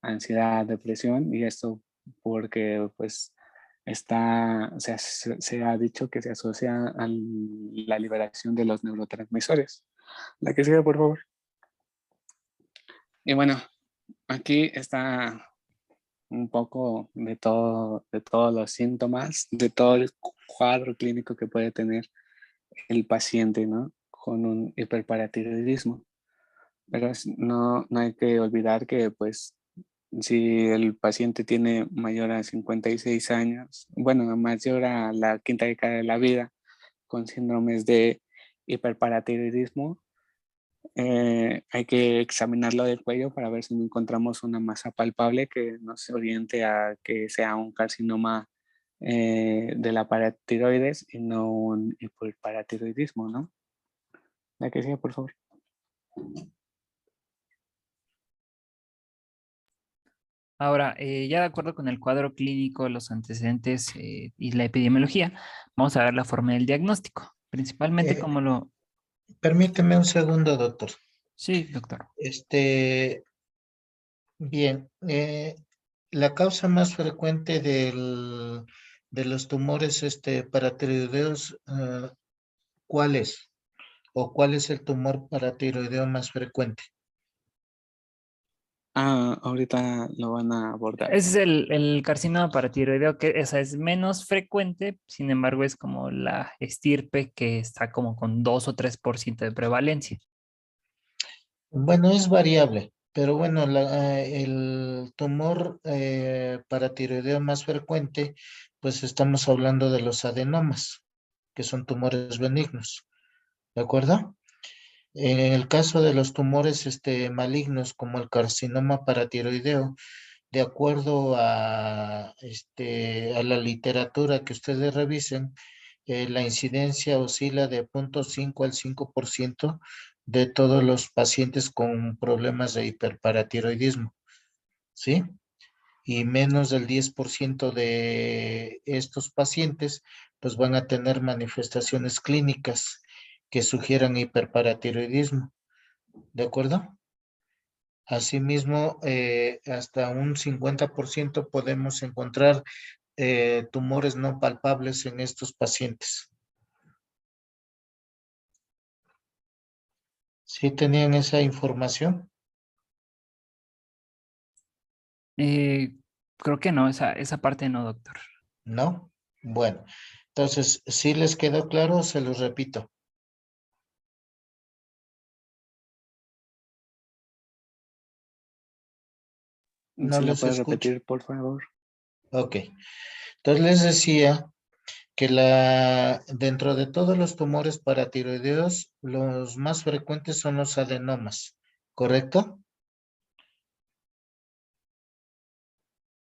ansiedad, depresión, y esto porque pues se ha dicho que se asocia a la liberación de los neurotransmisores. La que sigue, por favor. Y bueno, aquí está un poco de todos los síntomas, de todo el cuadro clínico que puede tener el paciente, ¿no? Con un hiperparatiroidismo. Pero no hay que olvidar que, pues, si el paciente tiene mayor a 56 años, bueno, mayor a la quinta década de la vida, con síndromes de hiperparatiroidismo, hay que examinarlo del cuello para ver si no encontramos una masa palpable que nos oriente a que sea un carcinoma de la paratiroides y no un hiperparatiroidismo, ¿no? La que sigue, por favor. Ahora, ya de acuerdo con el cuadro clínico, los antecedentes y la epidemiología, vamos a ver la forma del diagnóstico. Principalmente Eh, como lo... Permíteme un segundo, doctor. Sí, doctor. Bien, la causa más frecuente de los tumores paratiroideos, ¿cuál es? ¿O cuál es el tumor paratiroideo más frecuente? Ahorita lo van a abordar. Ese es el carcinoma paratiroideo, que esa es menos frecuente, sin embargo, es como la estirpe que está como con 2 o 3% de prevalencia. Bueno, es variable, pero bueno, el tumor paratiroideo más frecuente, pues estamos hablando de los adenomas, que son tumores benignos, ¿de acuerdo? En el caso de los tumores malignos como el carcinoma paratiroideo, de acuerdo a la literatura que ustedes revisen, la incidencia oscila de 0,5 al 5% de todos los pacientes con problemas de hiperparatiroidismo, ¿sí? Y menos del 10% de estos pacientes pues van a tener manifestaciones clínicas que sugieran hiperparatiroidismo, ¿de acuerdo? Asimismo, hasta un 50% podemos encontrar tumores no palpables en estos pacientes. ¿Sí tenían esa información? Eh, Creo que no, esa parte no, doctor. ¿No? Bueno, entonces, si les quedó claro, se los repito. No ¿Se la les puede escucho. repetir, por favor? Ok. Entonces les decía que dentro de todos los tumores paratiroideos, los más frecuentes son los adenomas, ¿correcto?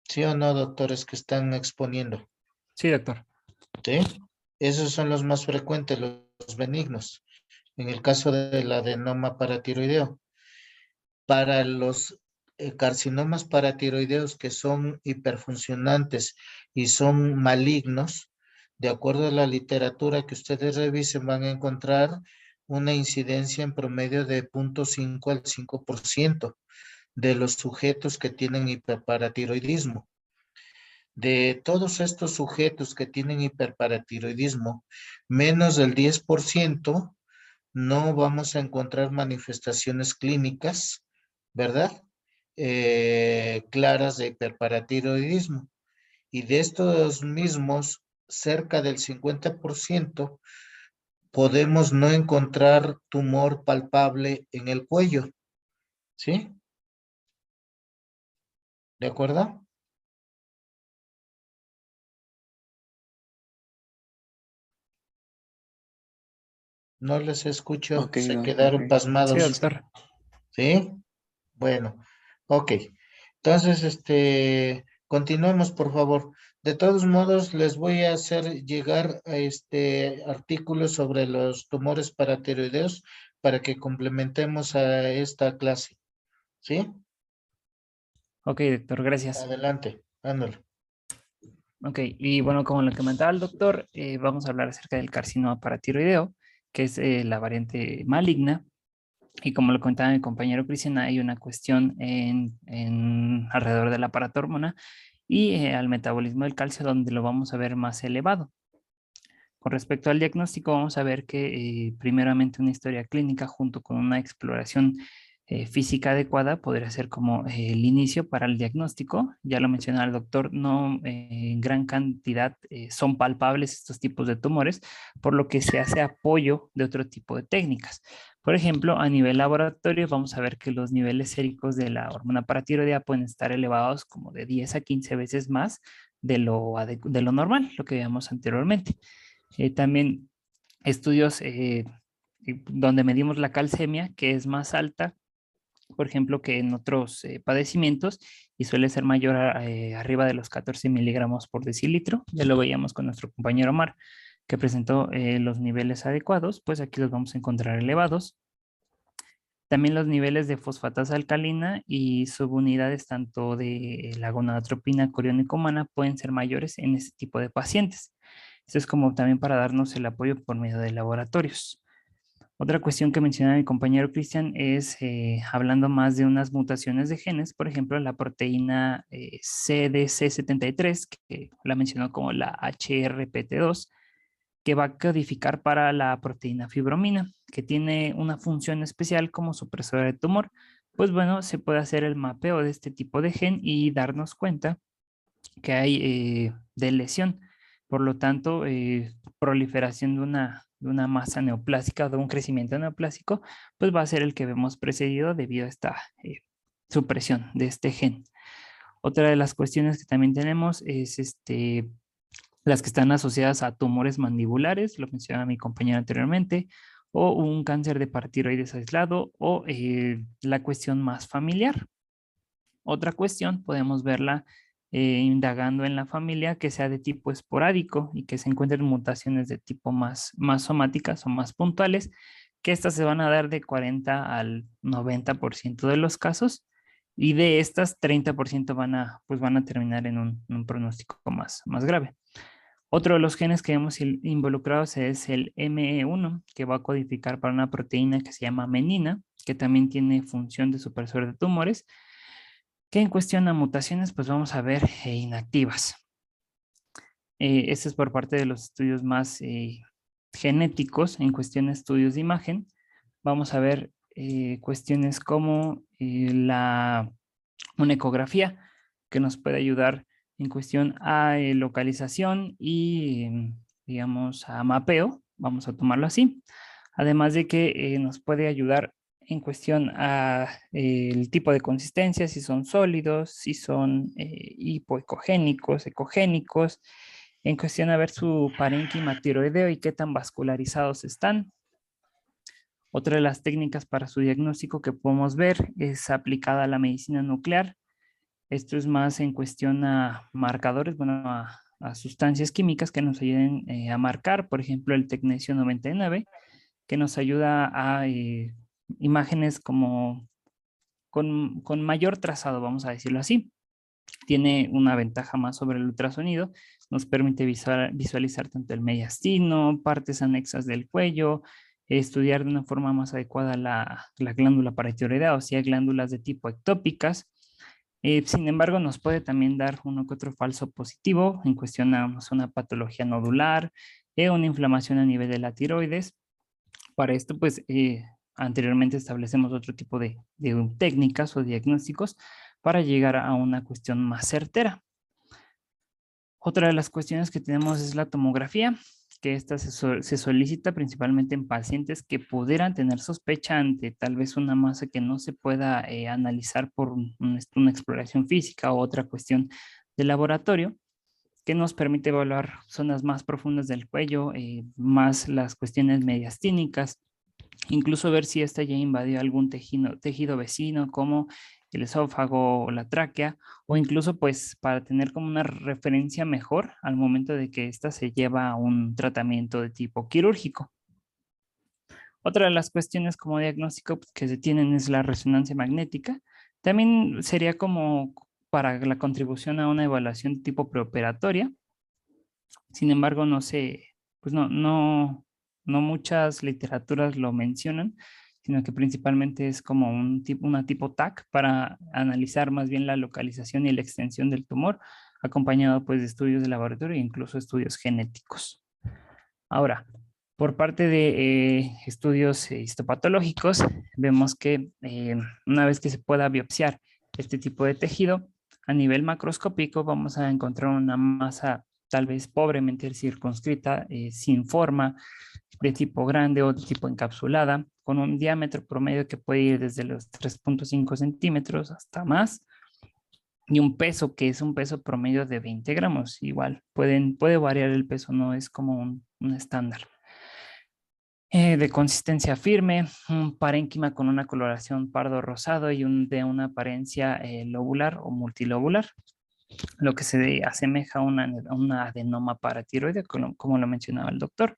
¿Sí o no, doctores que están exponiendo? Sí, doctor. ¿Sí? Esos son los más frecuentes, los benignos, en el caso del adenoma paratiroideo. Para los carcinomas paratiroideos que son hiperfuncionantes y son malignos, de acuerdo a la literatura que ustedes revisen, van a encontrar una incidencia en promedio de 0,5 al 5% de los sujetos que tienen hiperparatiroidismo. De todos estos sujetos que tienen hiperparatiroidismo, menos del 10% no vamos a encontrar manifestaciones clínicas, ¿verdad? Claras de hiperparatiroidismo. Y de estos mismos, cerca del 50% podemos no encontrar tumor palpable en el cuello, ¿sí? ¿De acuerdo? No les escucho, Ok, se doctor, quedaron ok. Sí, pasmados. doctor. ¿Sí? Bueno, ok. Entonces, continuemos, por favor. De todos modos, les voy a hacer llegar a artículos sobre los tumores paratiroideos para que complementemos a esta clase. ¿Sí? Ok, doctor, gracias. Adelante, ándale. Ok, y bueno, como lo comentaba el doctor, vamos a hablar acerca del carcinoma paratiroideo, que es la variante maligna. Y como lo comentaba mi compañero Cristian, hay una cuestión alrededor de la paratormona y al metabolismo del calcio, donde lo vamos a ver más elevado. Con respecto al diagnóstico, vamos a ver que primeramente una historia clínica junto con una exploración física adecuada podría ser como el inicio para el diagnóstico. Ya lo mencionaba el doctor, no en gran cantidad son palpables estos tipos de tumores, por lo que se hace apoyo de otro tipo de técnicas. Por ejemplo, a nivel laboratorio vamos a ver que los niveles séricos de la hormona paratiroidea pueden estar elevados como de 10 a 15 veces más de lo normal, lo que veíamos anteriormente. También estudios donde medimos la calcemia, que es más alta, por ejemplo, que en otros padecimientos y suele ser mayor arriba de los 14 miligramos por decilitro. Ya lo veíamos con nuestro compañero Omar, que presentó los niveles adecuados, pues aquí los vamos a encontrar elevados. También los niveles de fosfatasa alcalina y subunidades tanto de la gonadotropina coriónica humana pueden ser mayores en este tipo de pacientes. Esto es como también para darnos el apoyo por medio de laboratorios. Otra cuestión que mencionaba mi compañero Cristian es hablando más de unas mutaciones de genes, por ejemplo, la proteína CDC73, que la mencionó como la HRPT2, que va a codificar para la proteína fibromina, que tiene una función especial como supresora de tumor. Pues bueno, se puede hacer el mapeo de este tipo de gen y darnos cuenta que hay de lesión. Por lo tanto, proliferación de una masa neoplásica, de un crecimiento neoplásico, pues va a ser el que vemos precedido debido a esta supresión de este gen. Otra de las cuestiones que también tenemos es las que están asociadas a tumores mandibulares, lo mencionaba mi compañero anteriormente, o un cáncer de paratiroides aislado, o la cuestión más familiar. Otra cuestión, podemos verla indagando en la familia que sea de tipo esporádico y que se encuentren mutaciones de tipo más somáticas o más puntuales, que estas se van a dar de 40 al 90% de los casos y de estas 30% pues van a terminar en un pronóstico más grave. Otro de los genes que hemos involucrados es el ME1, que va a codificar para una proteína que se llama menina, que también tiene función de supresor de tumores, que en cuestión a mutaciones, pues vamos a ver inactivas. Este es por parte de los estudios más genéticos. En cuestión de estudios de imagen, vamos a ver cuestiones como una ecografía que nos puede ayudar en cuestión a localización y, digamos, a mapeo, vamos a tomarlo así. Además de que nos puede ayudar en cuestión a el tipo de consistencia, si son sólidos, si son hipoecogénicos, ecogénicos, en cuestión a ver su parénquima tiroideo y qué tan vascularizados están. Otra de las técnicas para su diagnóstico que podemos ver es aplicada a la medicina nuclear. Esto es más en cuestión a marcadores, bueno, a sustancias químicas que nos ayuden a marcar, por ejemplo, el tecnesio 99, que nos ayuda a imágenes como con mayor trazado, vamos a decirlo así. Tiene una ventaja más sobre el ultrasonido, nos permite visualizar tanto el mediastino, partes anexas del cuello, estudiar de una forma más adecuada la glándula paratiroidea, o sea, glándulas de tipo ectópicas. Sin embargo, nos puede también dar uno que otro falso positivo en cuestión a una patología nodular, una inflamación a nivel de la tiroides. Para esto, pues, anteriormente establecemos otro tipo de técnicas o diagnósticos para llegar a una cuestión más certera. Otra de las cuestiones que tenemos es la tomografía, que esta se solicita principalmente en pacientes que pudieran tener sospecha ante tal vez una masa que no se pueda analizar por una exploración física o otra cuestión de laboratorio. que nos permite evaluar zonas más profundas del cuello, más las cuestiones mediastínicas, incluso ver si esta ya invadió algún tejido vecino como el esófago o la tráquea, o incluso pues para tener como una referencia mejor al momento de que ésta se lleva a un tratamiento de tipo quirúrgico. Otra de las cuestiones como diagnóstico que se tienen es la resonancia magnética. También sería como para la contribución a una evaluación de tipo preoperatoria. Sin embargo, no sé, pues no muchas literaturas lo mencionan, sino que principalmente es como una tipo TAC para analizar más bien la localización y la extensión del tumor, acompañado pues de estudios de laboratorio e incluso estudios genéticos. Ahora, por parte de estudios histopatológicos, vemos que una vez que se pueda biopsiar este tipo de tejido, a nivel macroscópico vamos a encontrar una masa tal vez pobremente circunscrita, sin forma, de tipo grande o de tipo encapsulada, con un diámetro promedio que puede ir desde los 3.5 centímetros hasta más, y un peso que es un peso promedio de 20 gramos. Igual, puede variar el peso, no es como un estándar. De consistencia firme, un parénquima con una coloración pardo rosado y de una apariencia lobular o multilobular, lo que se asemeja a una adenoma paratiroide, como lo mencionaba el doctor.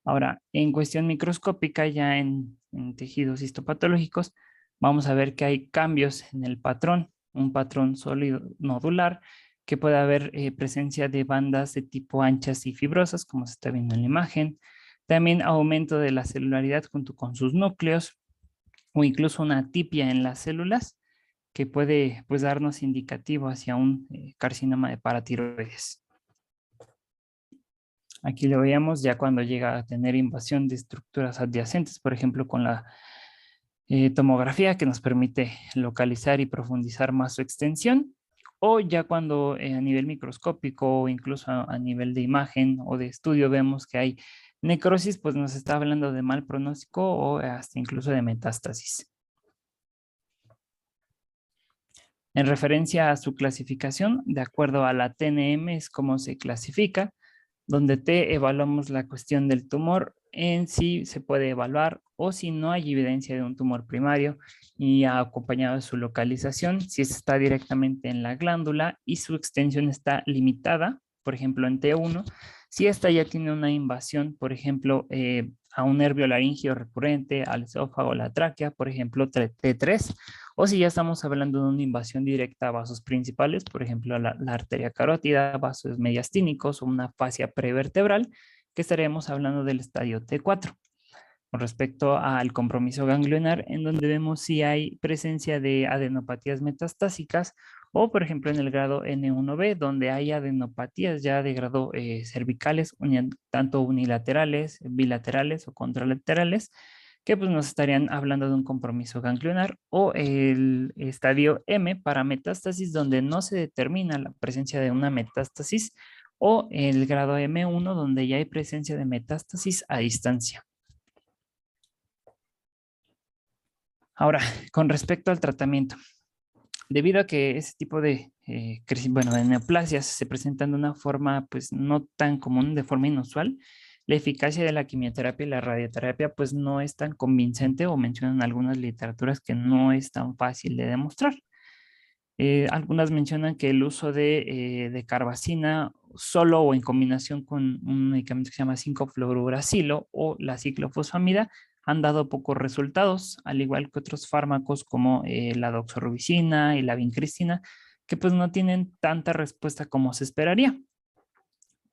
Ahora, en cuestión microscópica, ya en tejidos histopatológicos, vamos a ver que hay cambios en el patrón, un patrón sólido nodular, que puede haber presencia de bandas de tipo anchas y fibrosas, como se está viendo en la imagen. También aumento de la celularidad junto con sus núcleos, o incluso una atipia en las células, que puede pues darnos indicativo hacia un carcinoma de paratiroides. Aquí lo veíamos ya cuando llega a tener invasión de estructuras adyacentes, por ejemplo, con la tomografía, que nos permite localizar y profundizar más su extensión, o ya cuando a nivel microscópico o incluso a nivel de imagen o de estudio vemos que hay necrosis, pues nos está hablando de mal pronóstico o hasta incluso de metástasis. En referencia a su clasificación, de acuerdo a la TNM es como se clasifica, donde T evaluamos la cuestión del tumor en sí se puede evaluar, o si no hay evidencia de un tumor primario y acompañado de su localización, si está directamente en la glándula y su extensión está limitada, por ejemplo en T1, si esta ya tiene una invasión, por ejemplo, a un nervio laríngeo recurrente, al esófago, la tráquea, por ejemplo T3, o si ya estamos hablando de una invasión directa a vasos principales, por ejemplo, la arteria carótida, vasos mediastínicos o una fascia prevertebral, que estaremos hablando del estadio T4. Con respecto al compromiso ganglionar, en donde vemos si hay presencia de adenopatías metastásicas o, por ejemplo, en el grado N1B, donde hay adenopatías ya de grado cervicales, tanto unilaterales, bilaterales o contralaterales, que pues nos estarían hablando de un compromiso ganglionar, o el estadio M para metástasis, donde no se determina la presencia de una metástasis, o el grado M1, donde ya hay presencia de metástasis a distancia. Ahora, con respecto al tratamiento, debido a que ese tipo de, de neoplasias se presentan de una forma pues no tan común, de forma inusual, la eficacia de la quimioterapia y la radioterapia pues no es tan convincente, o mencionan algunas literaturas que no es tan fácil de demostrar. Algunas mencionan que el uso de carbacina solo o en combinación con un medicamento que se llama 5-fluorouracilo o la ciclofosfamida han dado pocos resultados, al igual que otros fármacos como la doxorubicina y la vincristina, que pues no tienen tanta respuesta como se esperaría.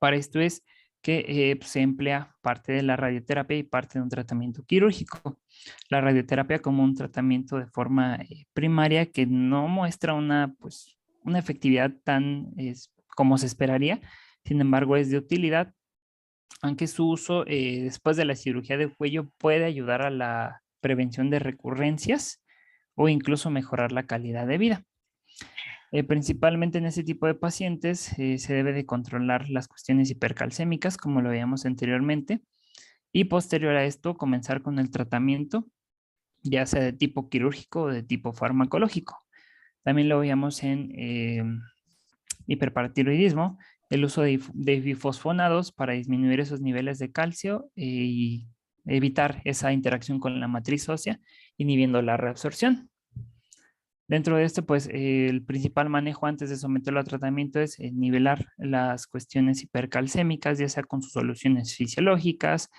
Para esto es que se emplea parte de la radioterapia y parte de un tratamiento quirúrgico. La radioterapia como un tratamiento de forma primaria que no muestra una efectividad tan como se esperaría, sin embargo es de utilidad, aunque su uso después de la cirugía de cuello puede ayudar a la prevención de recurrencias o incluso mejorar la calidad de vida. Principalmente en este tipo de pacientes se debe de controlar las cuestiones hipercalcémicas, como lo veíamos anteriormente, y posterior a esto comenzar con el tratamiento, ya sea de tipo quirúrgico o de tipo farmacológico. También lo veíamos en hiperparatiroidismo, el uso de bifosfonados para disminuir esos niveles de calcio y evitar esa interacción con la matriz ósea, inhibiendo la reabsorción. Dentro de esto, pues el principal manejo antes de someterlo a tratamiento es nivelar las cuestiones hipercalcémicas, ya sea con sus soluciones fisiológicas,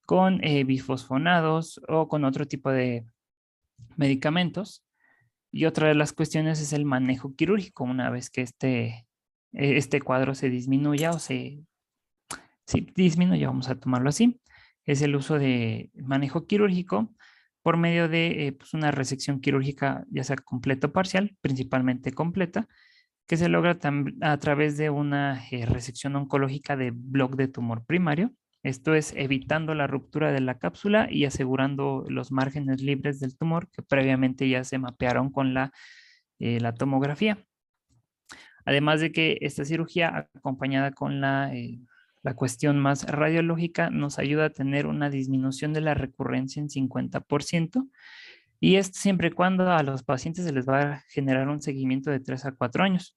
con bifosfonados o con otro tipo de medicamentos. Y otra de las cuestiones es el manejo quirúrgico, una vez que este cuadro se disminuya o se disminuya, vamos a tomarlo así, es el uso de manejo quirúrgico por medio de pues una resección quirúrgica, ya sea completa o parcial, principalmente completa, que se logra a través de una resección oncológica de bloc de tumor primario. Esto es evitando la ruptura de la cápsula y asegurando los márgenes libres del tumor que previamente ya se mapearon con la tomografía. Además de que esta cirugía acompañada con la cuestión más radiológica nos ayuda a tener una disminución de la recurrencia en 50%, y esto siempre y cuando a los pacientes se les va a generar un seguimiento de 3 a 4 años.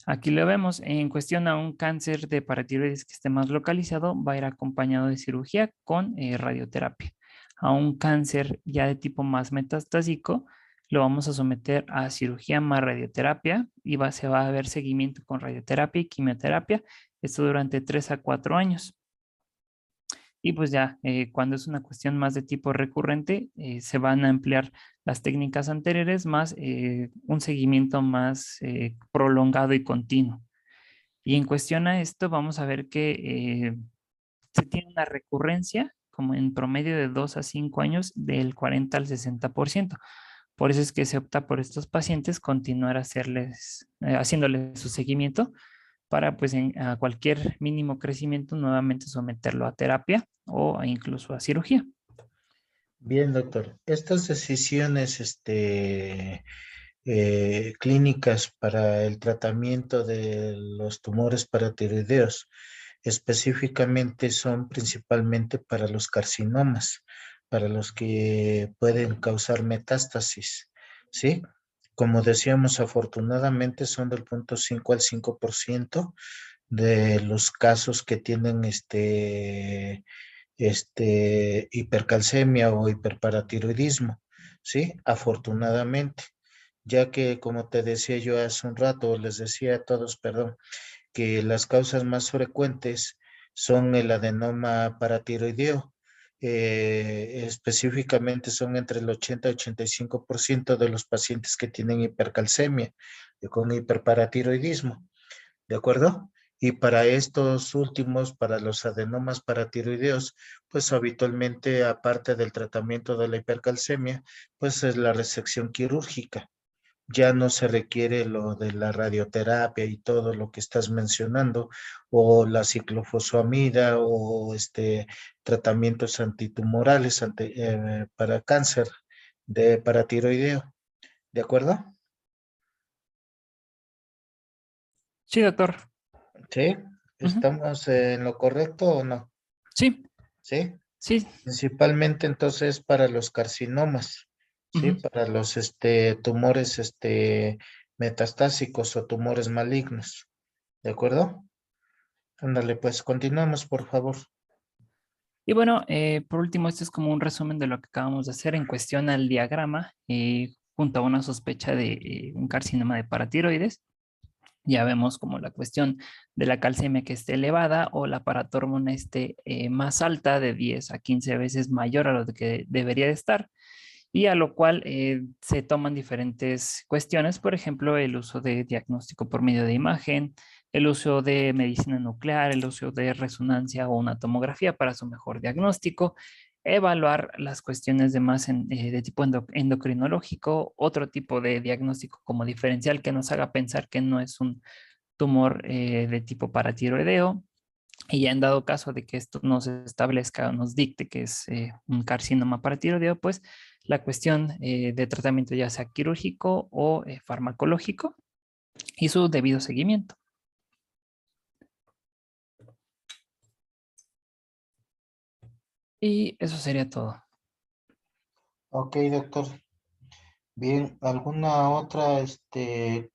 Aquí lo vemos, en cuestión a un cáncer de paratiroides que esté más localizado, va a ir acompañado de cirugía con radioterapia. A un cáncer ya de tipo más metastásico, lo vamos a someter a cirugía más radioterapia y se va a ver seguimiento con radioterapia y quimioterapia, esto durante 3 a 4 años. Y pues ya, cuando es una cuestión más de tipo recurrente, se van a emplear las técnicas anteriores más un seguimiento más prolongado y continuo. Y en cuestión a esto, vamos a ver que se tiene una recurrencia como en promedio de 2 a 5 años del 40 al 60%. Por eso es que se opta por estos pacientes continuar haciéndoles su seguimiento para pues a cualquier mínimo crecimiento nuevamente someterlo a terapia o incluso a cirugía. Bien, doctor. Estas decisiones clínicas para el tratamiento de los tumores paratiroideos específicamente son principalmente para los carcinomas, para los que pueden causar metástasis, ¿sí? Como decíamos, afortunadamente son del 0.5 al 5% de los casos que tienen hipercalcemia o hiperparatiroidismo, ¿sí? Afortunadamente, ya que como te decía yo hace un rato, les decía a todos, perdón, que las causas más frecuentes son el adenoma paratiroideo. Específicamente son entre el 80 y 85% de los pacientes que tienen hipercalcemia con hiperparatiroidismo. ¿De acuerdo? Y para estos últimos, para los adenomas paratiroideos, pues habitualmente, aparte del tratamiento de la hipercalcemia, pues es la resección quirúrgica. Ya no se requiere lo de la radioterapia y todo lo que estás mencionando, o la ciclofosfamida, o tratamientos antitumorales para cáncer de paratiroideo. ¿De acuerdo? Sí, doctor. ¿Sí? Ujú. ¿Estamos en lo correcto o no? Sí, ¿Sí? sí. Principalmente entonces para los carcinomas, ¿sí? Ujú. Para los tumores metastásicos o tumores malignos. ¿De acuerdo? Ándale, pues continuamos, por favor. Y bueno, por último, esto es como un resumen de lo que acabamos de hacer en cuestión al diagrama, junto a una sospecha de un carcinoma de paratiroides. Ya vemos como la cuestión de la calcemia que esté elevada o la paratormona esté más alta, de 10 a 15 veces mayor a lo que debería de estar, y a lo cual se toman diferentes cuestiones, por ejemplo, el uso de diagnóstico por medio de imagen, el uso de medicina nuclear, el uso de resonancia o una tomografía para su mejor diagnóstico, evaluar las cuestiones de más de tipo endocrinológico, otro tipo de diagnóstico como diferencial que nos haga pensar que no es un tumor de tipo paratiroideo. Y ya en dado caso de que esto no se establezca o nos dicte que es un carcinoma paratiroideo, pues la cuestión de tratamiento ya sea quirúrgico o farmacológico y su debido seguimiento. Y eso sería todo. Ok, doctor. Bien, ¿alguna otra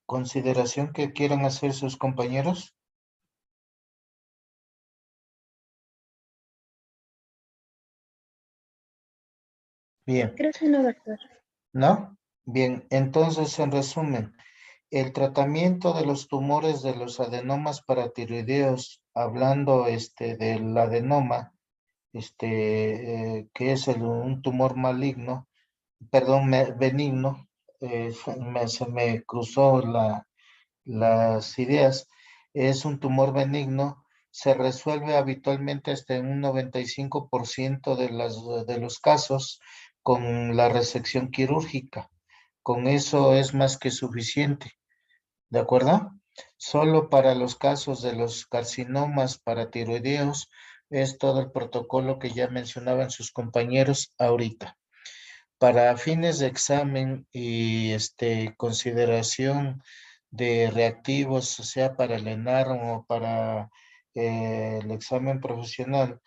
consideración que quieran hacer sus compañeros? Bien, Creo que no, doctor. ¿no? Bien, entonces en resumen, el tratamiento de los tumores de los adenomas paratiroideos, hablando del adenoma, que es un tumor maligno, perdón, benigno, se me cruzó las ideas, es un tumor benigno, se resuelve habitualmente hasta en un 95% de los casos con la resección quirúrgica. Con eso es más que suficiente, ¿de acuerdo? Solo para los casos de los carcinomas paratiroideos es todo el protocolo que ya mencionaban sus compañeros ahorita. Para fines de examen y consideración de reactivos, o sea, para el ENARM o para el examen profesional,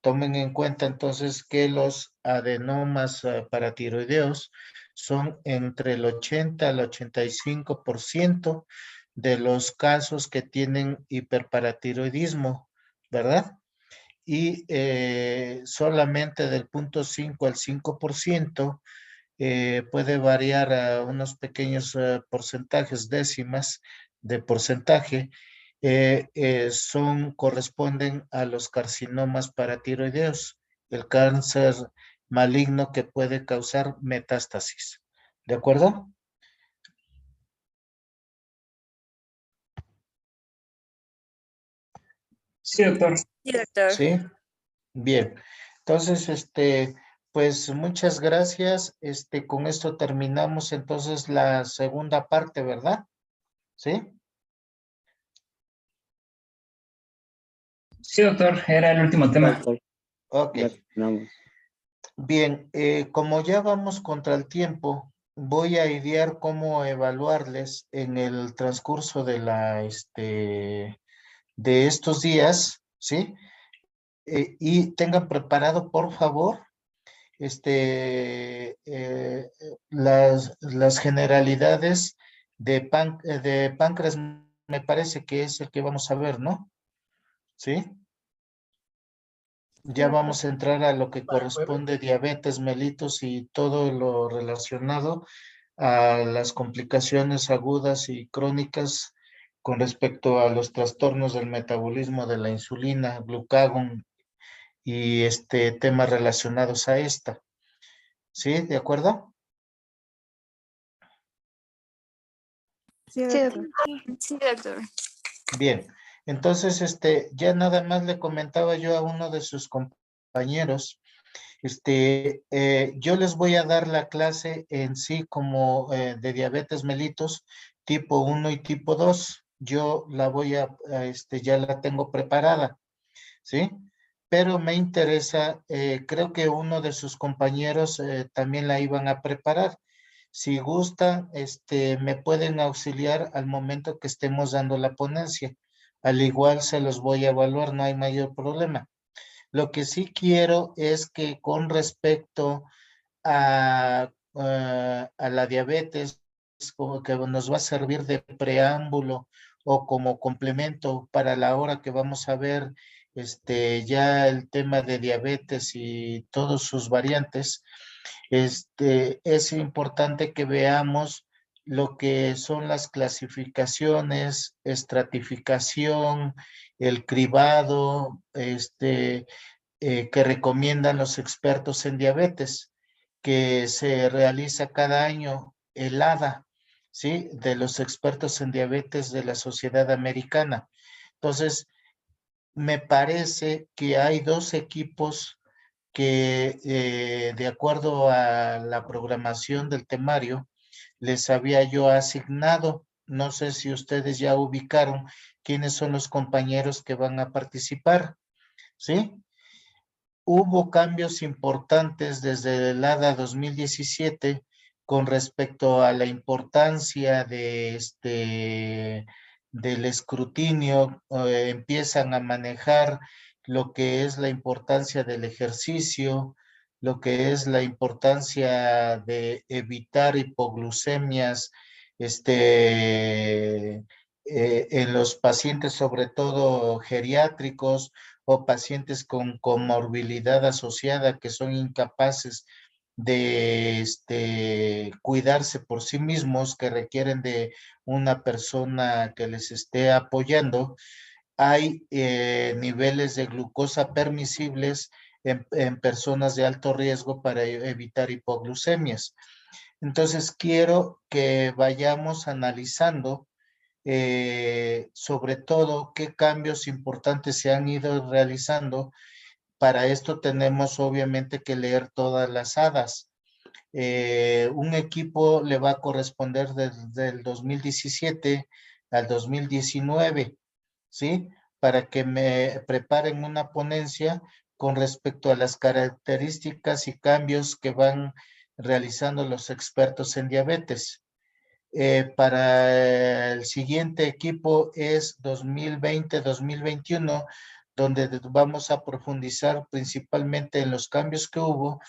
tomen en cuenta entonces que los adenomas paratiroideos son entre el 80 al 85% de los casos que tienen hiperparatiroidismo, ¿verdad? Y solamente del 0,5 al 5% puede variar a unos pequeños porcentajes, décimas de porcentaje, corresponden a los carcinomas paratiroideos, el cáncer maligno que puede causar metástasis. ¿De acuerdo? Sí, doctor. Sí, doctor. Sí, bien. Entonces, pues muchas gracias. Con esto terminamos entonces la segunda parte, ¿verdad? ¿Sí? Sí, doctor, era el último tema. Doctor, Ok. ya terminamos. Bien, como ya vamos contra el tiempo, voy a idear cómo evaluarles en el transcurso de estos días, ¿sí? Y tengan preparado, por favor, las generalidades de páncreas, me parece que es el que vamos a ver, ¿no? ¿Sí? Ya vamos a entrar a lo que corresponde diabetes, mellitus y todo lo relacionado a las complicaciones agudas y crónicas con respecto a los trastornos del metabolismo de la insulina, glucagón y temas relacionados a esta. ¿Sí? ¿De acuerdo? Sí, doctor. Sí, doctor. Bien. Entonces, ya nada más le comentaba yo a uno de sus compañeros. Yo les voy a dar la clase en sí como de diabetes mellitus tipo 1 y tipo 2. Yo la voy ya la tengo preparada, ¿sí? Pero me interesa, creo que uno de sus compañeros también la iban a preparar. Si gusta, me pueden auxiliar al momento que estemos dando la ponencia. Al igual se los voy a evaluar, no hay mayor problema. Lo que sí quiero es que con respecto a la diabetes, como que nos va a servir de preámbulo o como complemento para la hora que vamos a ver ya el tema de diabetes y todas sus variantes, es importante que veamos lo que son las clasificaciones, estratificación, el cribado, que recomiendan los expertos en diabetes, que se realiza cada año el ADA, ¿sí? De los expertos en diabetes de la Sociedad Americana. Entonces, me parece que hay dos equipos que, de acuerdo a la programación del temario, les había yo asignado. No sé si ustedes ya ubicaron quiénes son los compañeros que van a participar, ¿sí? Hubo cambios importantes desde el ADA 2017 con respecto a la importancia del escrutinio. Empiezan a manejar lo que es la importancia del ejercicio, lo que es la importancia de evitar hipoglucemias, en los pacientes, sobre todo geriátricos o pacientes con comorbilidad asociada que son incapaces de cuidarse por sí mismos, que requieren de una persona que les esté apoyando. Hay niveles de glucosa permisibles en personas de alto riesgo para evitar hipoglucemias. Entonces, quiero que vayamos analizando sobre todo qué cambios importantes se han ido realizando. Para esto tenemos obviamente que leer todas las hadas. Un equipo le va a corresponder desde el 2017 al 2019, ¿sí? Para que me preparen una ponencia con respecto a las características y cambios que van realizando los expertos en diabetes. Para el siguiente equipo es 2020-2021, donde vamos a profundizar principalmente en los cambios que hubo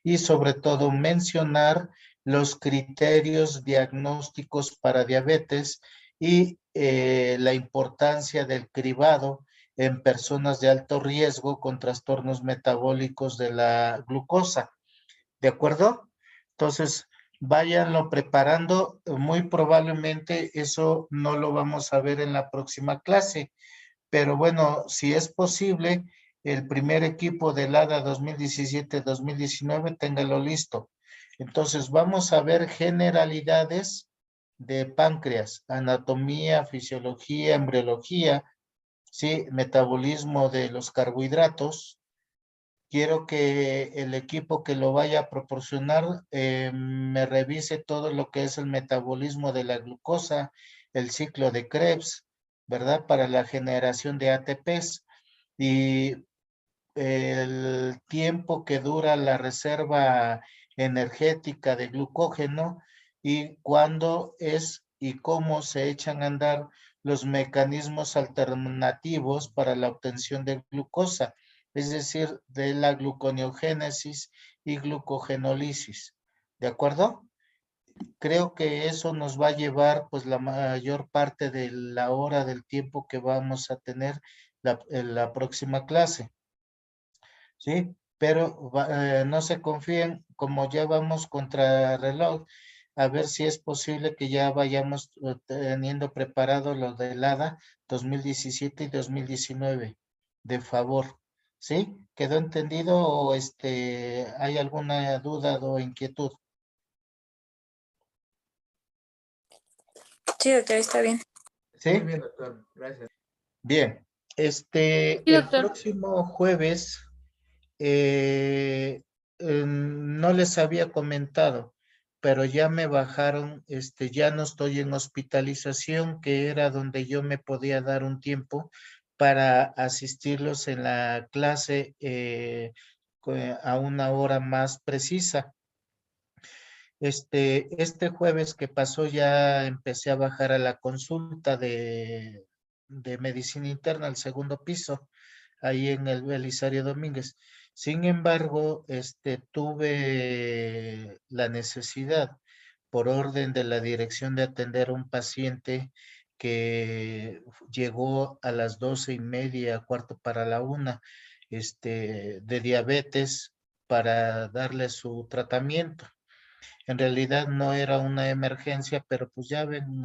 y sobre todo mencionar los criterios diagnósticos para diabetes y la importancia del cribado en personas de alto riesgo con trastornos metabólicos de la glucosa. ¿De acuerdo? Entonces, váyanlo preparando. Muy probablemente eso no lo vamos a ver en la próxima clase, pero bueno, si es posible, el primer equipo del ADA 2017-2019, téngalo listo. Entonces, vamos a ver generalidades de páncreas, anatomía, fisiología, embriología, ¿sí? Metabolismo de los carbohidratos. Quiero que el equipo que lo vaya a proporcionar me revise todo lo que es el metabolismo de la glucosa, el ciclo de Krebs, ¿verdad? Para la generación de ATPs y el tiempo que dura la reserva energética de glucógeno y cuándo es y cómo se echan a andar los mecanismos alternativos para la obtención de glucosa, es decir, de la gluconeogénesis y glucogenólisis. ¿De acuerdo? Creo que eso nos va a llevar pues la mayor parte de la hora del tiempo que vamos a tener en la próxima clase. ¿Sí? Pero no se confíen, como ya vamos contra reloj, a ver si es posible que ya vayamos teniendo preparado lo del ADA 2017 y 2019, de favor, ¿sí? ¿Quedó entendido o hay alguna duda o inquietud? Sí, doctor, está bien. ¿Sí? Muy bien, doctor. Gracias. Bien, Sí, el doctor. próximo jueves no les había comentado, pero ya me bajaron, ya no estoy en hospitalización, que era donde yo me podía dar un tiempo para asistirlos en la clase a una hora más precisa. Este jueves que pasó ya empecé a bajar a la consulta de medicina interna al segundo piso, ahí en el Belisario Domínguez. Sin embargo, tuve la necesidad, por orden de la dirección, de atender a un paciente que llegó a las 12:30, cuarto para la 1, de diabetes, para darle su tratamiento. En realidad no era una emergencia, pero pues ya ven,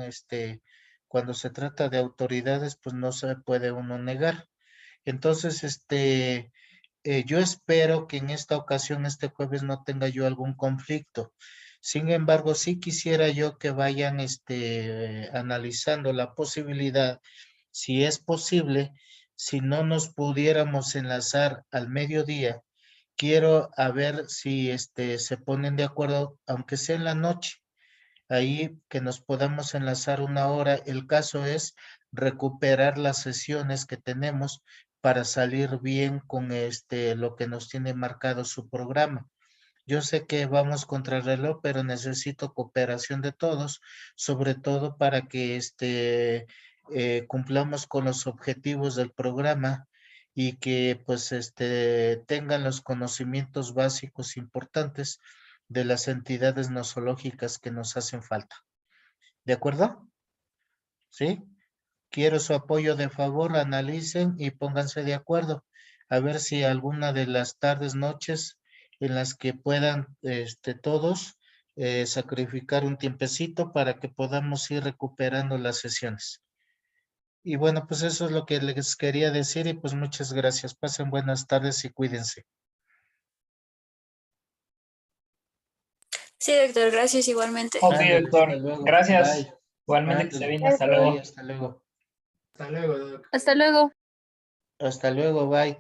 cuando se trata de autoridades, pues no se puede uno negar. Entonces, yo espero que en esta ocasión, este jueves, no tenga yo algún conflicto. Sin embargo, sí quisiera yo que vayan, analizando la posibilidad, si es posible, si no nos pudiéramos enlazar al mediodía. Quiero a ver si, se ponen de acuerdo, aunque sea en la noche, ahí que nos podamos enlazar una hora. El caso es recuperar las sesiones que tenemos para salir bien con lo que nos tiene marcado su programa. Yo sé que vamos contra el reloj, pero necesito cooperación de todos, sobre todo para que cumplamos con los objetivos del programa y que pues tengan los conocimientos básicos importantes de las entidades nosológicas que nos hacen falta. ¿De acuerdo? ¿Sí? Quiero su apoyo de favor, analicen y pónganse de acuerdo. A ver si alguna de las tardes, noches en las que puedan todos sacrificar un tiempecito para que podamos ir recuperando las sesiones. Y bueno, pues eso es lo que les quería decir y pues muchas gracias. Pasen buenas tardes y cuídense. Sí, doctor, gracias igualmente. Ok, Ándale, doctor. hasta luego. Gracias. Bye. Igualmente que se Ándale. bien. Hasta Bye, luego. hasta luego. Hasta luego, Doc. Hasta luego. Hasta luego, bye.